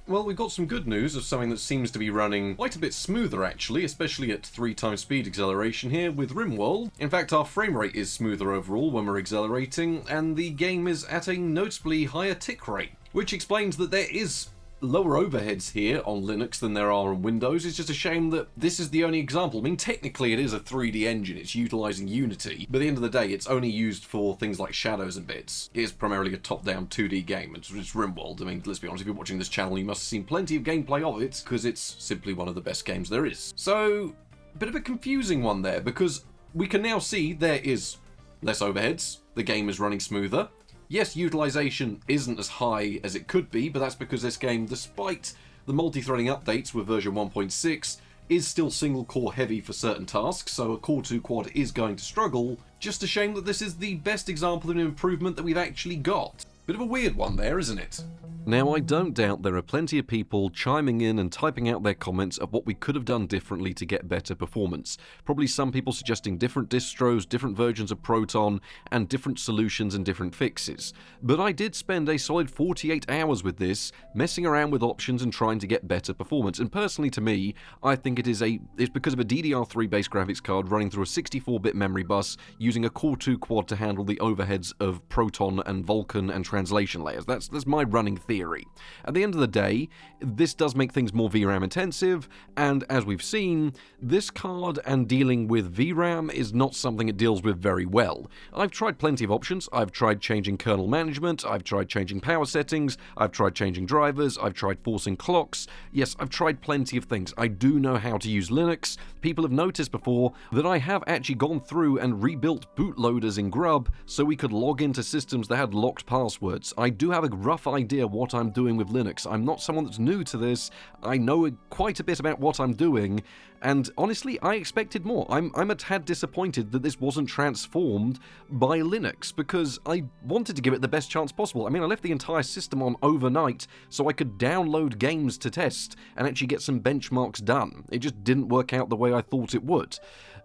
Well, we've got some good news of something that seems to be running quite a bit smoother actually, especially at 3x speed acceleration here with RimWorld. In fact, our frame rate is smoother overall when we're accelerating, and the game is at a noticeably higher tick rate, which explains that there is lower overheads here on Linux than there are on Windows. It's just a shame that this is the only example. I mean, technically it is a 3D engine, it's utilising Unity, but at the end of the day it's only used for things like shadows and bits. It is primarily a top-down 2D game, it's RimWorld. I mean, let's be honest, if you're watching this channel you must have seen plenty of gameplay of it, because it's simply one of the best games there is. So, a bit of a confusing one there, because we can now see there is less overheads, the game is running smoother. Yes, utilization isn't as high as it could be, but that's because this game, despite the multi-threading updates with version 1.6, is still single-core heavy for certain tasks, so a Core 2 quad is going to struggle. Just a shame that this is the best example of an improvement that we've actually got. Bit of a weird one there, isn't it? Now, I don't doubt there are plenty of people chiming in and typing out their comments of what we could have done differently to get better performance. Probably some people suggesting different distros, different versions of Proton, and different solutions and different fixes. But I did spend a solid 48 hours with this, messing around with options and trying to get better performance. And personally to me, I think it's because of a DDR3 based graphics card running through a 64-bit memory bus using a Core 2 quad to handle the overheads of Proton and Vulkan and translation layers. That's my running theory. At the end of the day, this does make things more VRAM intensive, and as we've seen, this card and dealing with VRAM is not something it deals with very well. I've tried plenty of options. I've tried changing kernel management, I've tried changing power settings, I've tried changing drivers, I've tried forcing clocks. Yes, I've tried plenty of things. I do know how to use Linux. People have noticed before that I have actually gone through and rebuilt bootloaders in Grub so we could log into systems that had locked passwords. I do have a rough idea what I'm doing with Linux. I'm not someone that's new to this. I know quite a bit about what I'm doing, and honestly, I expected more. I'm a tad disappointed that this wasn't transformed by Linux, because I wanted to give it the best chance possible. I mean, I left the entire system on overnight so I could download games to test and actually get some benchmarks done. It just didn't work out the way I thought it would.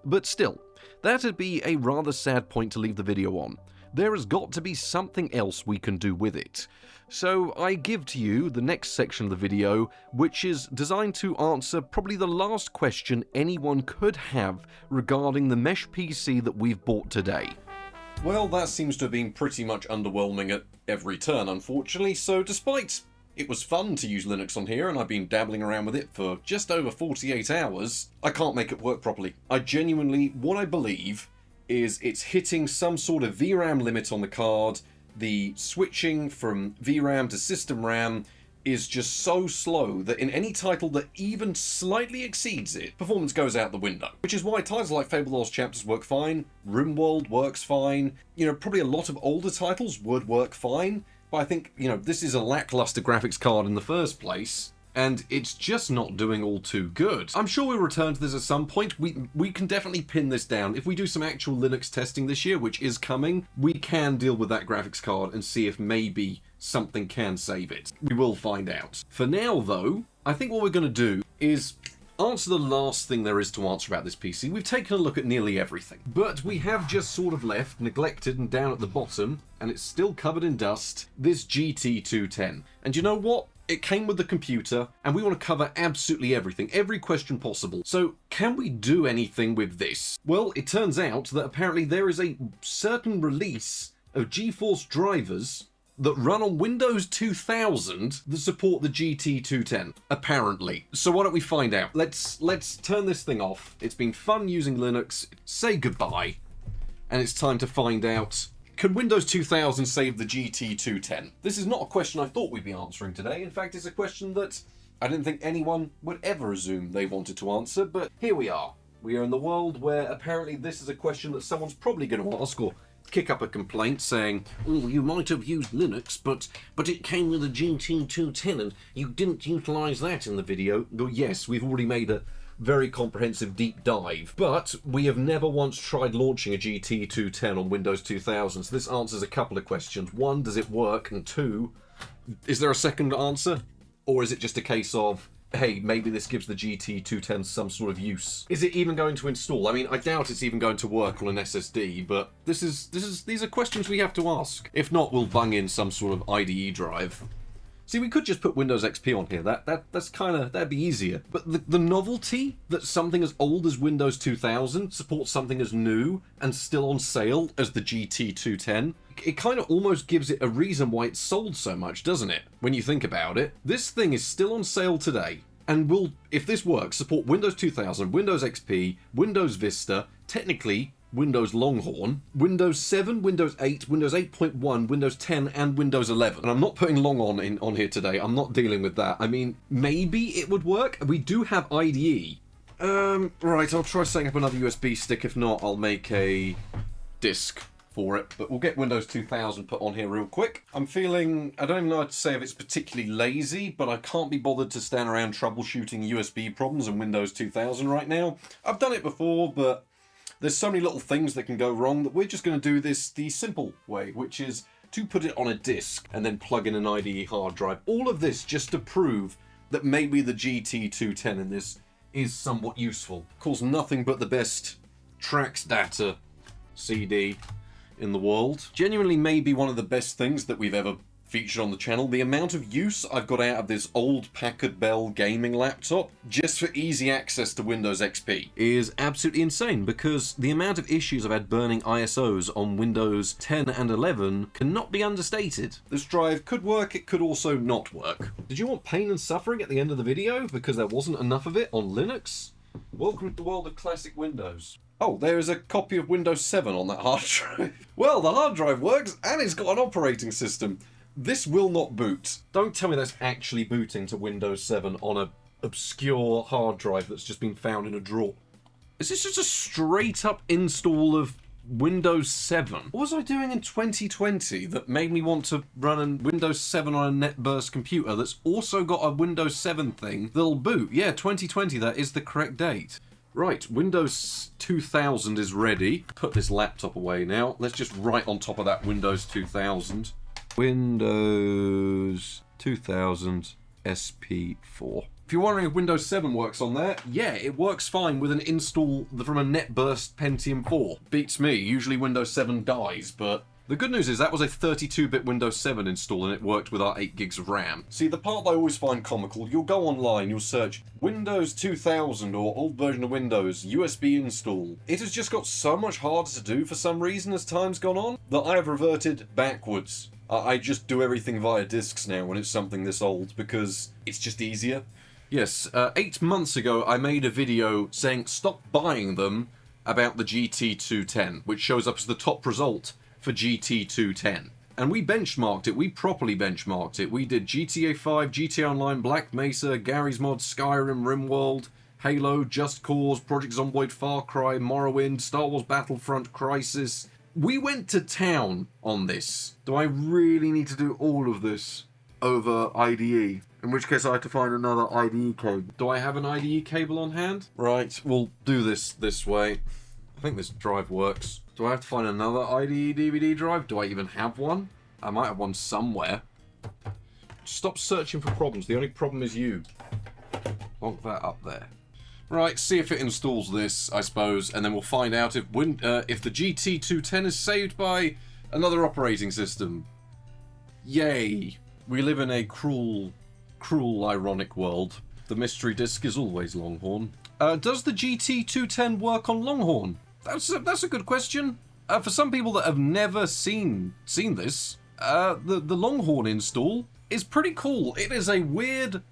But still, that'd be a rather sad point to leave the video on. There has got to be something else we can do with it. So I give to you the next section of the video, which is designed to answer probably the last question anyone could have regarding the Mesh PC that we've bought today. Well, that seems to have been pretty much underwhelming at every turn, unfortunately, so despite it was fun to use Linux on here, and I've been dabbling around with it for just over 48 hours, I can't make it work properly. I genuinely, what I believe is it's hitting some sort of VRAM limit on the card. The switching from VRAM to system RAM is just so slow that in any title that even slightly exceeds it, performance goes out the window. Which is why titles like Fable Lost Chapters work fine, RimWorld works fine, probably a lot of older titles would work fine, but I think, this is a lackluster graphics card in the first place, and it's just not doing all too good. I'm sure we'll return to this at some point. We can definitely pin this down. If we do some actual Linux testing this year, which is coming, we can deal with that graphics card and see if maybe something can save it. We will find out. For now, though, I think what we're going to do is answer the last thing there is to answer about this PC. We've taken a look at nearly everything, but we have just sort of left, neglected and down at the bottom, and it's still covered in dust, this GT210. And you know what? It came with the computer, and we want to cover absolutely everything, every question possible. So, can we do anything with this? Well, it turns out that apparently there is a certain release of GeForce drivers that run on Windows 2000 that support the GT210, apparently. So why don't we find out? Let's turn this thing off. It's been fun using Linux. Say goodbye. And it's time to find out, can Windows 2000 save the GT210? This is not a question I thought we'd be answering today. In fact, it's a question that I didn't think anyone would ever assume they wanted to answer, but here we are. We are in the world where apparently this is a question that someone's probably going to ask, or kick up a complaint saying, oh, you might have used Linux, but it came with a GT210 and you didn't utilise that in the video. Well, yes, we've already made a very comprehensive deep dive, but we have never once tried launching a GT210 on Windows 2000, so this answers a couple of questions. One, does it work? And two, is there a second answer? Or is it just a case of, hey, maybe this gives the GT210 some sort of use? Is it even going to install? I mean, I doubt it's even going to work on an SSD, but these are questions we have to ask. If not, we'll bung in some sort of IDE drive. See, we could just put Windows XP on here. That'd be easier. But the novelty that something as old as Windows 2000 supports something as new and still on sale as the GT210, it kind of almost gives it a reason why it's sold so much, doesn't it? When you think about it. This thing is still on sale today and will, if this works, support Windows 2000, Windows XP, Windows Vista, technically Windows Longhorn, Windows 7, Windows 8, Windows 8.1, Windows 10, and Windows 11. And I'm not putting Longhorn on here today. I'm not dealing with that. I mean, maybe it would work. We do have IDE. Right, I'll try setting up another USB stick. If not, I'll make a disk for it. But we'll get Windows 2000 put on here real quick. I'm feeling, I don't even know how to say if it's particularly lazy, but I can't be bothered to stand around troubleshooting USB problems in Windows 2000 right now. I've done it before, but there's so many little things that can go wrong that we're just going to do this the simple way, which is to put it on a disk and then plug in an IDE hard drive. All of this just to prove that maybe the GT210 in this is somewhat useful. Of course, nothing but the best tracks data CD in the world. Genuinely maybe one of the best things that we've ever featured on the channel. The amount of use I've got out of this old Packard Bell gaming laptop just for easy access to Windows XP is absolutely insane, because the amount of issues I've had burning ISOs on Windows 10 and 11 cannot be understated. This drive could work, it could also not work. Did you want pain and suffering at the end of the video because there wasn't enough of it on Linux? Welcome to the world of classic Windows. Oh, there is a copy of Windows 7 on that hard drive. Well, the hard drive works and it's got an operating system. This will not boot. Don't tell me that's actually booting to Windows 7 on a obscure hard drive that's just been found in a drawer. Is this just a straight up install of Windows 7? What was I doing in 2020 that made me want to run a Windows 7 on a NetBurst computer that's also got a Windows 7 thing that'll boot? Yeah, 2020, that is the correct date. Right, Windows 2000 is ready. Put this laptop away now. Let's just write on top of that Windows 2000. Windows 2000 SP4. If you're wondering if Windows 7 works on there, yeah, it works fine with an install from a NetBurst Pentium 4. Beats me. Usually Windows 7 dies, but the good news is that was a 32-bit Windows 7 install and it worked with our 8 gigs of RAM. See, the part that I always find comical, you'll go online, you'll search Windows 2000 or old version of Windows USB install. It has just got so much harder to do for some reason as time's gone on that I have reverted backwards. I just do everything via disks now when it's something this old because it's just easier. Yes, 8 months ago I made a video saying stop buying them about the GT210, which shows up as the top result for GT210. And we benchmarked it, we properly benchmarked it. We did GTA 5, GTA Online, Black Mesa, Gary's Mod, Skyrim, RimWorld, Halo, Just Cause, Project Zomboid, Far Cry, Morrowind, Star Wars Battlefront, Crysis. We went to town on this. Do I really need to do all of this over IDE? In which case I had to find another IDE cable. Do I have an IDE cable on hand? Right, we'll do this way. I think this drive works. Do I have to find another IDE DVD drive? Do I even have one? I might have one somewhere. Stop searching for problems. The only problem is you. Lock that up there. Right, see if it installs this, I suppose, and then we'll find out if the GT210 is saved by another operating system. Yay! We live in a cruel, ironic world. The mystery disk is always Longhorn. Does the GT210 work on Longhorn? That's a good question. For some people that have never seen this, the Longhorn install is pretty cool. It is a weird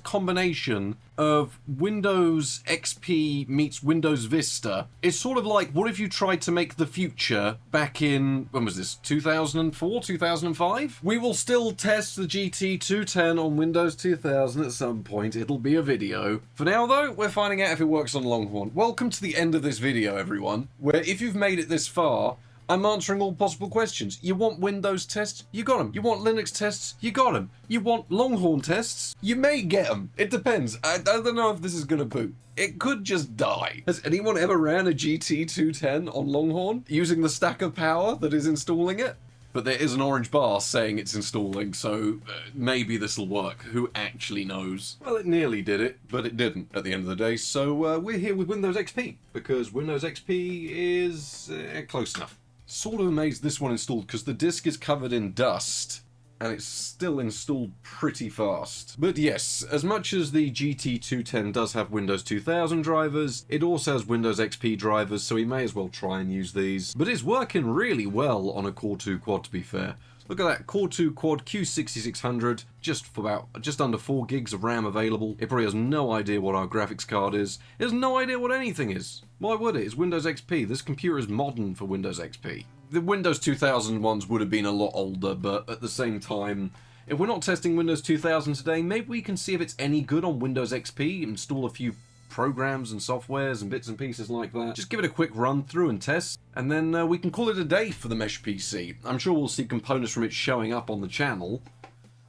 combination of Windows XP meets Windows Vista. It's sort of like, what if you tried to make the future back in, when was this, 2004, 2005? We will still test the GT210 on Windows 2000 at some point. It'll be a video. For now though, we're finding out if it works on Longhorn. Welcome to the end of this video, everyone, where if you've made it this far, I'm answering all possible questions. You want Windows tests? You got them. You want Linux tests? You got them. You want Longhorn tests? You may get them. It depends. I don't know if this is going to boot. It could just die. Has anyone ever ran a GT210 on Longhorn using the stack of power that is installing it? But there is an orange bar saying it's installing, so maybe this will work. Who actually knows? Well, it nearly did it, but it didn't at the end of the day. So we're here with Windows XP, because Windows XP is close enough. Sort of amazed this one installed, because the disk is covered in dust, and it's still installed pretty fast. But yes, as much as the GT210 does have Windows 2000 drivers, it also has Windows XP drivers, so we may as well try and use these. But it's working really well on a Core 2 quad, to be fair. Look at that, Core 2 quad Q6600, just under 4 gigs of RAM available. It probably has no idea what our graphics card is. It has no idea what anything is. Why would it? It's Windows XP. This computer is modern for Windows XP. The Windows 2000 ones would have been a lot older, but at the same time, if we're not testing Windows 2000 today, maybe we can see if it's any good on Windows XP, install a few programs and softwares and bits and pieces like that. Just give it a quick run through and test, and then we can call it a day for the Mesh PC. I'm sure we'll see components from it showing up on the channel,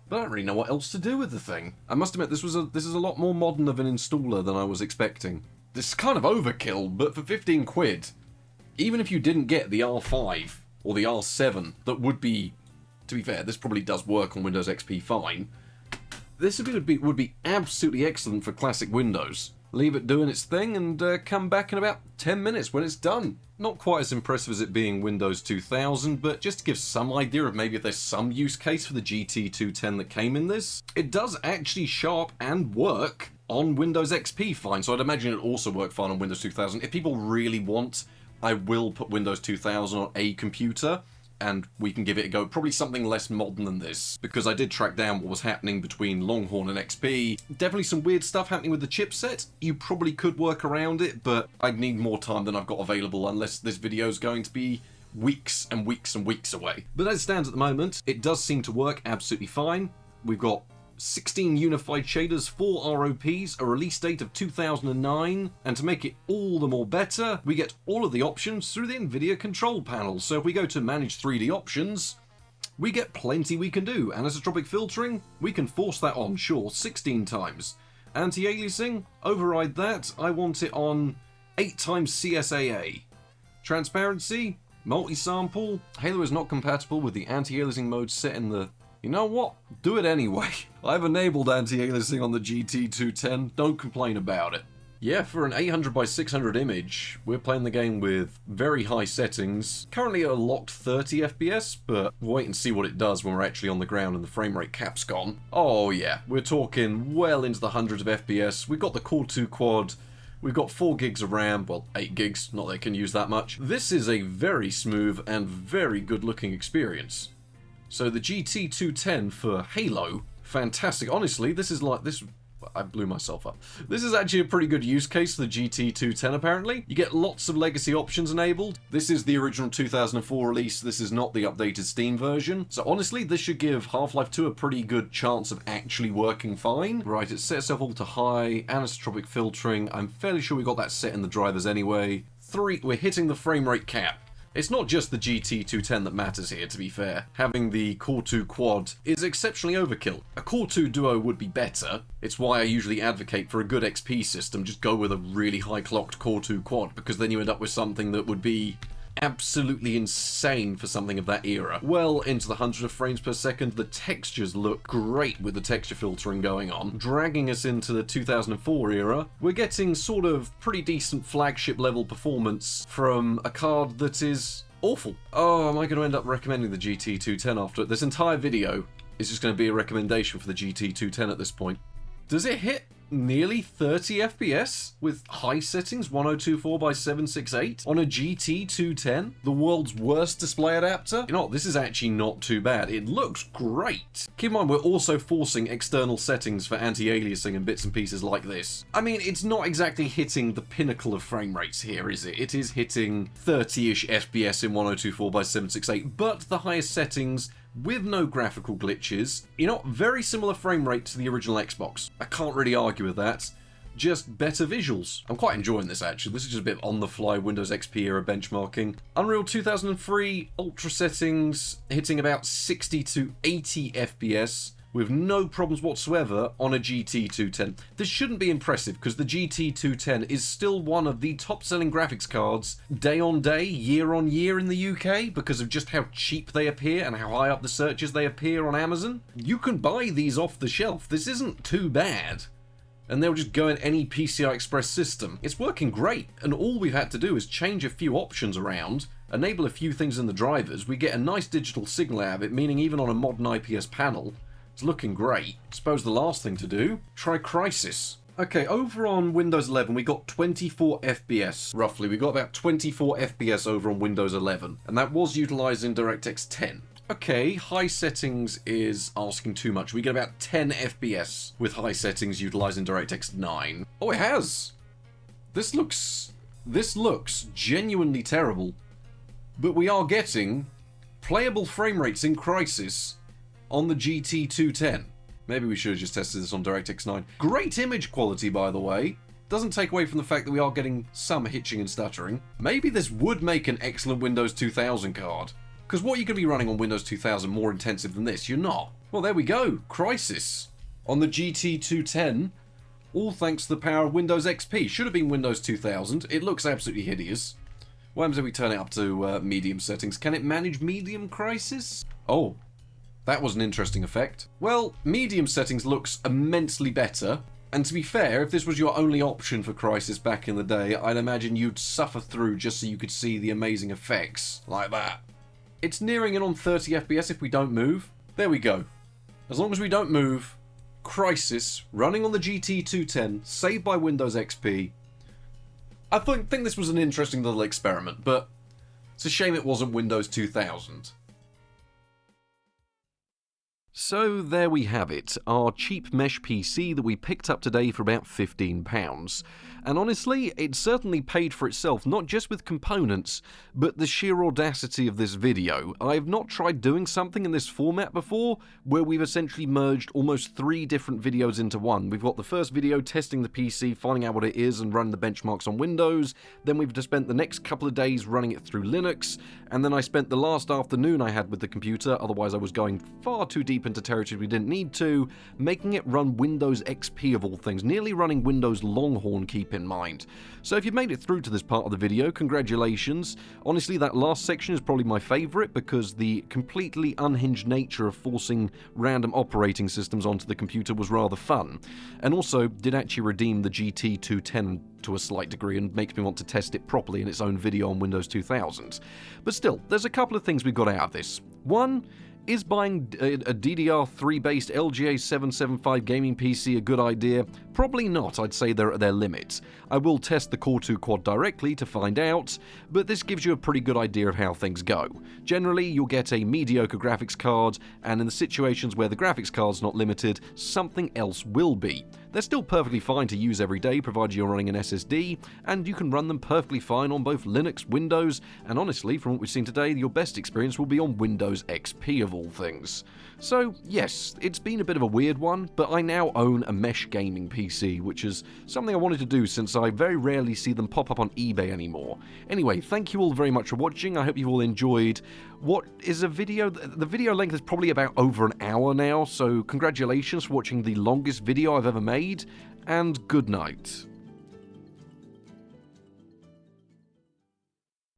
but I don't really know what else to do with the thing. I must admit, this is a lot more modern of an installer than I was expecting. This is kind of overkill, but for 15 quid, even if you didn't get the R5 or the R7, that would be, to be fair, this probably does work on Windows XP fine. This would be absolutely excellent for classic Windows. Leave it doing its thing and come back in about 10 minutes when it's done. Not quite as impressive as it being Windows 2000, but just to give some idea of maybe if there's some use case for the GT210 that came in this, it does actually show up and work on Windows XP fine, so I'd imagine it'll also work fine on Windows 2000. If people really want, I will put Windows 2000 on a computer, and we can give it a go. Probably something less modern than this, because I did track down what was happening between Longhorn and XP. Definitely some weird stuff happening with the chipset. You probably could work around it, but I'd need more time than I've got available unless this video is going to be weeks and weeks and weeks away. But as it stands at the moment, it does seem to work absolutely fine. We've got 16 unified shaders, 4 ROPs, a release date of 2009, and to make it all the more better, we get all of the options through the NVIDIA control panel. So if we go to Manage 3D Options, we get plenty we can do. Anisotropic filtering, we can force that on, sure, 16 times. Anti-aliasing, override that, I want it on 8 times CSAA. Transparency, multi-sample, Halo is not compatible with the anti-aliasing mode set in the... You know what? Do it anyway. I've enabled anti-aliasing on the GT210, don't complain about it. Yeah, for an 800 by 600 image, we're playing the game with very high settings. Currently at a locked 30 FPS, but we'll wait and see what it does when we're actually on the ground and the frame rate cap's gone. Oh yeah, we're talking well into the hundreds of FPS. We've got the Core 2 quad, we've got 4 gigs of RAM, well 8 gigs, not that I can use that much. This is a very smooth and very good looking experience. So the GT210 for Halo, fantastic. Honestly, this is like, I blew myself up. This is actually a pretty good use case for the GT210 apparently. You get lots of legacy options enabled. This is the original 2004 release, this is not the updated Steam version. So honestly, this should give Half-Life 2 a pretty good chance of actually working fine. Right, it set itself all to high, anisotropic filtering. I'm fairly sure we got that set in the drivers anyway. 3, we're hitting the frame rate cap. It's not just the GT210 that matters here, to be fair. Having the Core 2 quad is exceptionally overkill. A Core 2 Duo would be better. It's why I usually advocate for a good XP system, just go with a really high clocked Core 2 quad, because then you end up with something that would be absolutely insane for something of that era. Well into the hundreds of frames per second, the textures look great with the texture filtering going on. Dragging us into the 2004 era, we're getting sort of pretty decent flagship level performance from a card that is awful. Oh, am I going to end up recommending the GT210 after it? This entire video is just going to be a recommendation for the GT210 at this point. Does it hit nearly 30 FPS with high settings, 1024 by 768 on a GT210, the world's worst display adapter? You know what, this is actually not too bad. It looks great. Keep in mind, we're also forcing external settings for anti-aliasing and bits and pieces like this. I mean, it's not exactly hitting the pinnacle of frame rates here, is it? It is hitting 30-ish FPS in 1024 by 768, but the highest settings with no graphical glitches. You know, very similar frame rate to the original Xbox. I can't really argue with that. just better visuals. I'm quite enjoying this actually. This is just a bit on-the-fly Windows XP era benchmarking. Unreal 2003 ultra settings hitting about 60 to 80 FPS with no problems whatsoever on a GT 210. This shouldn't be impressive because the GT 210 is still one of the top-selling graphics cards day on day, year on year in the UK because of just how cheap they appear and how high up the searches they appear on Amazon. You can buy these off the shelf. This isn't too bad. And they'll just go in any PCI Express system. It's working great, and all we've had to do is change a few options around, enable a few things in the drivers, we get a nice digital signal out of it, meaning even on a modern IPS panel, it's looking great. I suppose the last thing to do, try Crysis. Okay, over on Windows 11 we got 24 FPS, roughly. We got about 24 FPS over on Windows 11, and that was utilising DirectX 10. Okay, high settings is asking too much. We get about 10 FPS with high settings utilising DirectX 9. Oh, it has! This looks genuinely terrible. But we are getting playable frame rates in Crysis on the GT 210. Maybe we should have just tested this on DirectX 9. Great image quality, by the way. Doesn't take away from the fact that we are getting some hitching and stuttering. Maybe this would make an excellent Windows 2000 card. Because what are you going to be running on Windows 2000 more intensive than this? You're not. Well, there we go. Crysis on the GT 210. All thanks to the power of Windows XP. Should have been Windows 2000. It looks absolutely hideous. What happens if we turn it up to medium settings? Can it manage medium Crysis? Oh, that was an interesting effect. Well, medium settings looks immensely better. And to be fair, if this was your only option for Crysis back in the day, I'd imagine you'd suffer through just so you could see the amazing effects like that. It's nearing in on 30 FPS if we don't move. There we go. As long as we don't move, Crysis, running on the GT 210, saved by Windows XP. I think this was an interesting little experiment, but it's a shame it wasn't Windows 2000. So there we have it, our cheap mesh PC that we picked up today for about £15. And honestly, it certainly paid for itself, not just with components, but the sheer audacity of this video. I've not tried doing something in this format before, where we've essentially merged almost 3 different videos into one. We've got the first video testing the PC, finding out what it is and running the benchmarks on Windows, then we've just spent the next couple of days running it through Linux, and then I spent the last afternoon I had with the computer, otherwise I was going far too deep into territory we didn't need to, making it run Windows XP of all things, nearly running Windows Longhorn, keep in mind. So if you've made it through to this part of the video, congratulations. Honestly, that last section is probably my favourite because the completely unhinged nature of forcing random operating systems onto the computer was rather fun, and also did actually redeem the GT 210 to a slight degree and makes me want to test it properly in its own video on Windows 2000. But still, there's a couple of things we got out of this. One, is buying a DDR3 based LGA 775 gaming PC a good idea? Probably not, I'd say they're at their limits. I will test the Core 2 Quad directly to find out, but this gives you a pretty good idea of how things go. Generally, you'll get a mediocre graphics card, and in the situations where the graphics card's not limited, something else will be. They're still perfectly fine to use every day, provided you're running an SSD, and you can run them perfectly fine on both Linux, Windows, and honestly, from what we've seen today, your best experience will be on Windows XP of all things. So, yes, it's been a bit of a weird one, but I now own a mesh gaming PC, which is something I wanted to do since I very rarely see them pop up on eBay anymore. Anyway, thank you all very much for watching. I hope you all enjoyed what is a video. The video length is probably about over an hour now, so congratulations for watching the longest video I've ever made, and good night.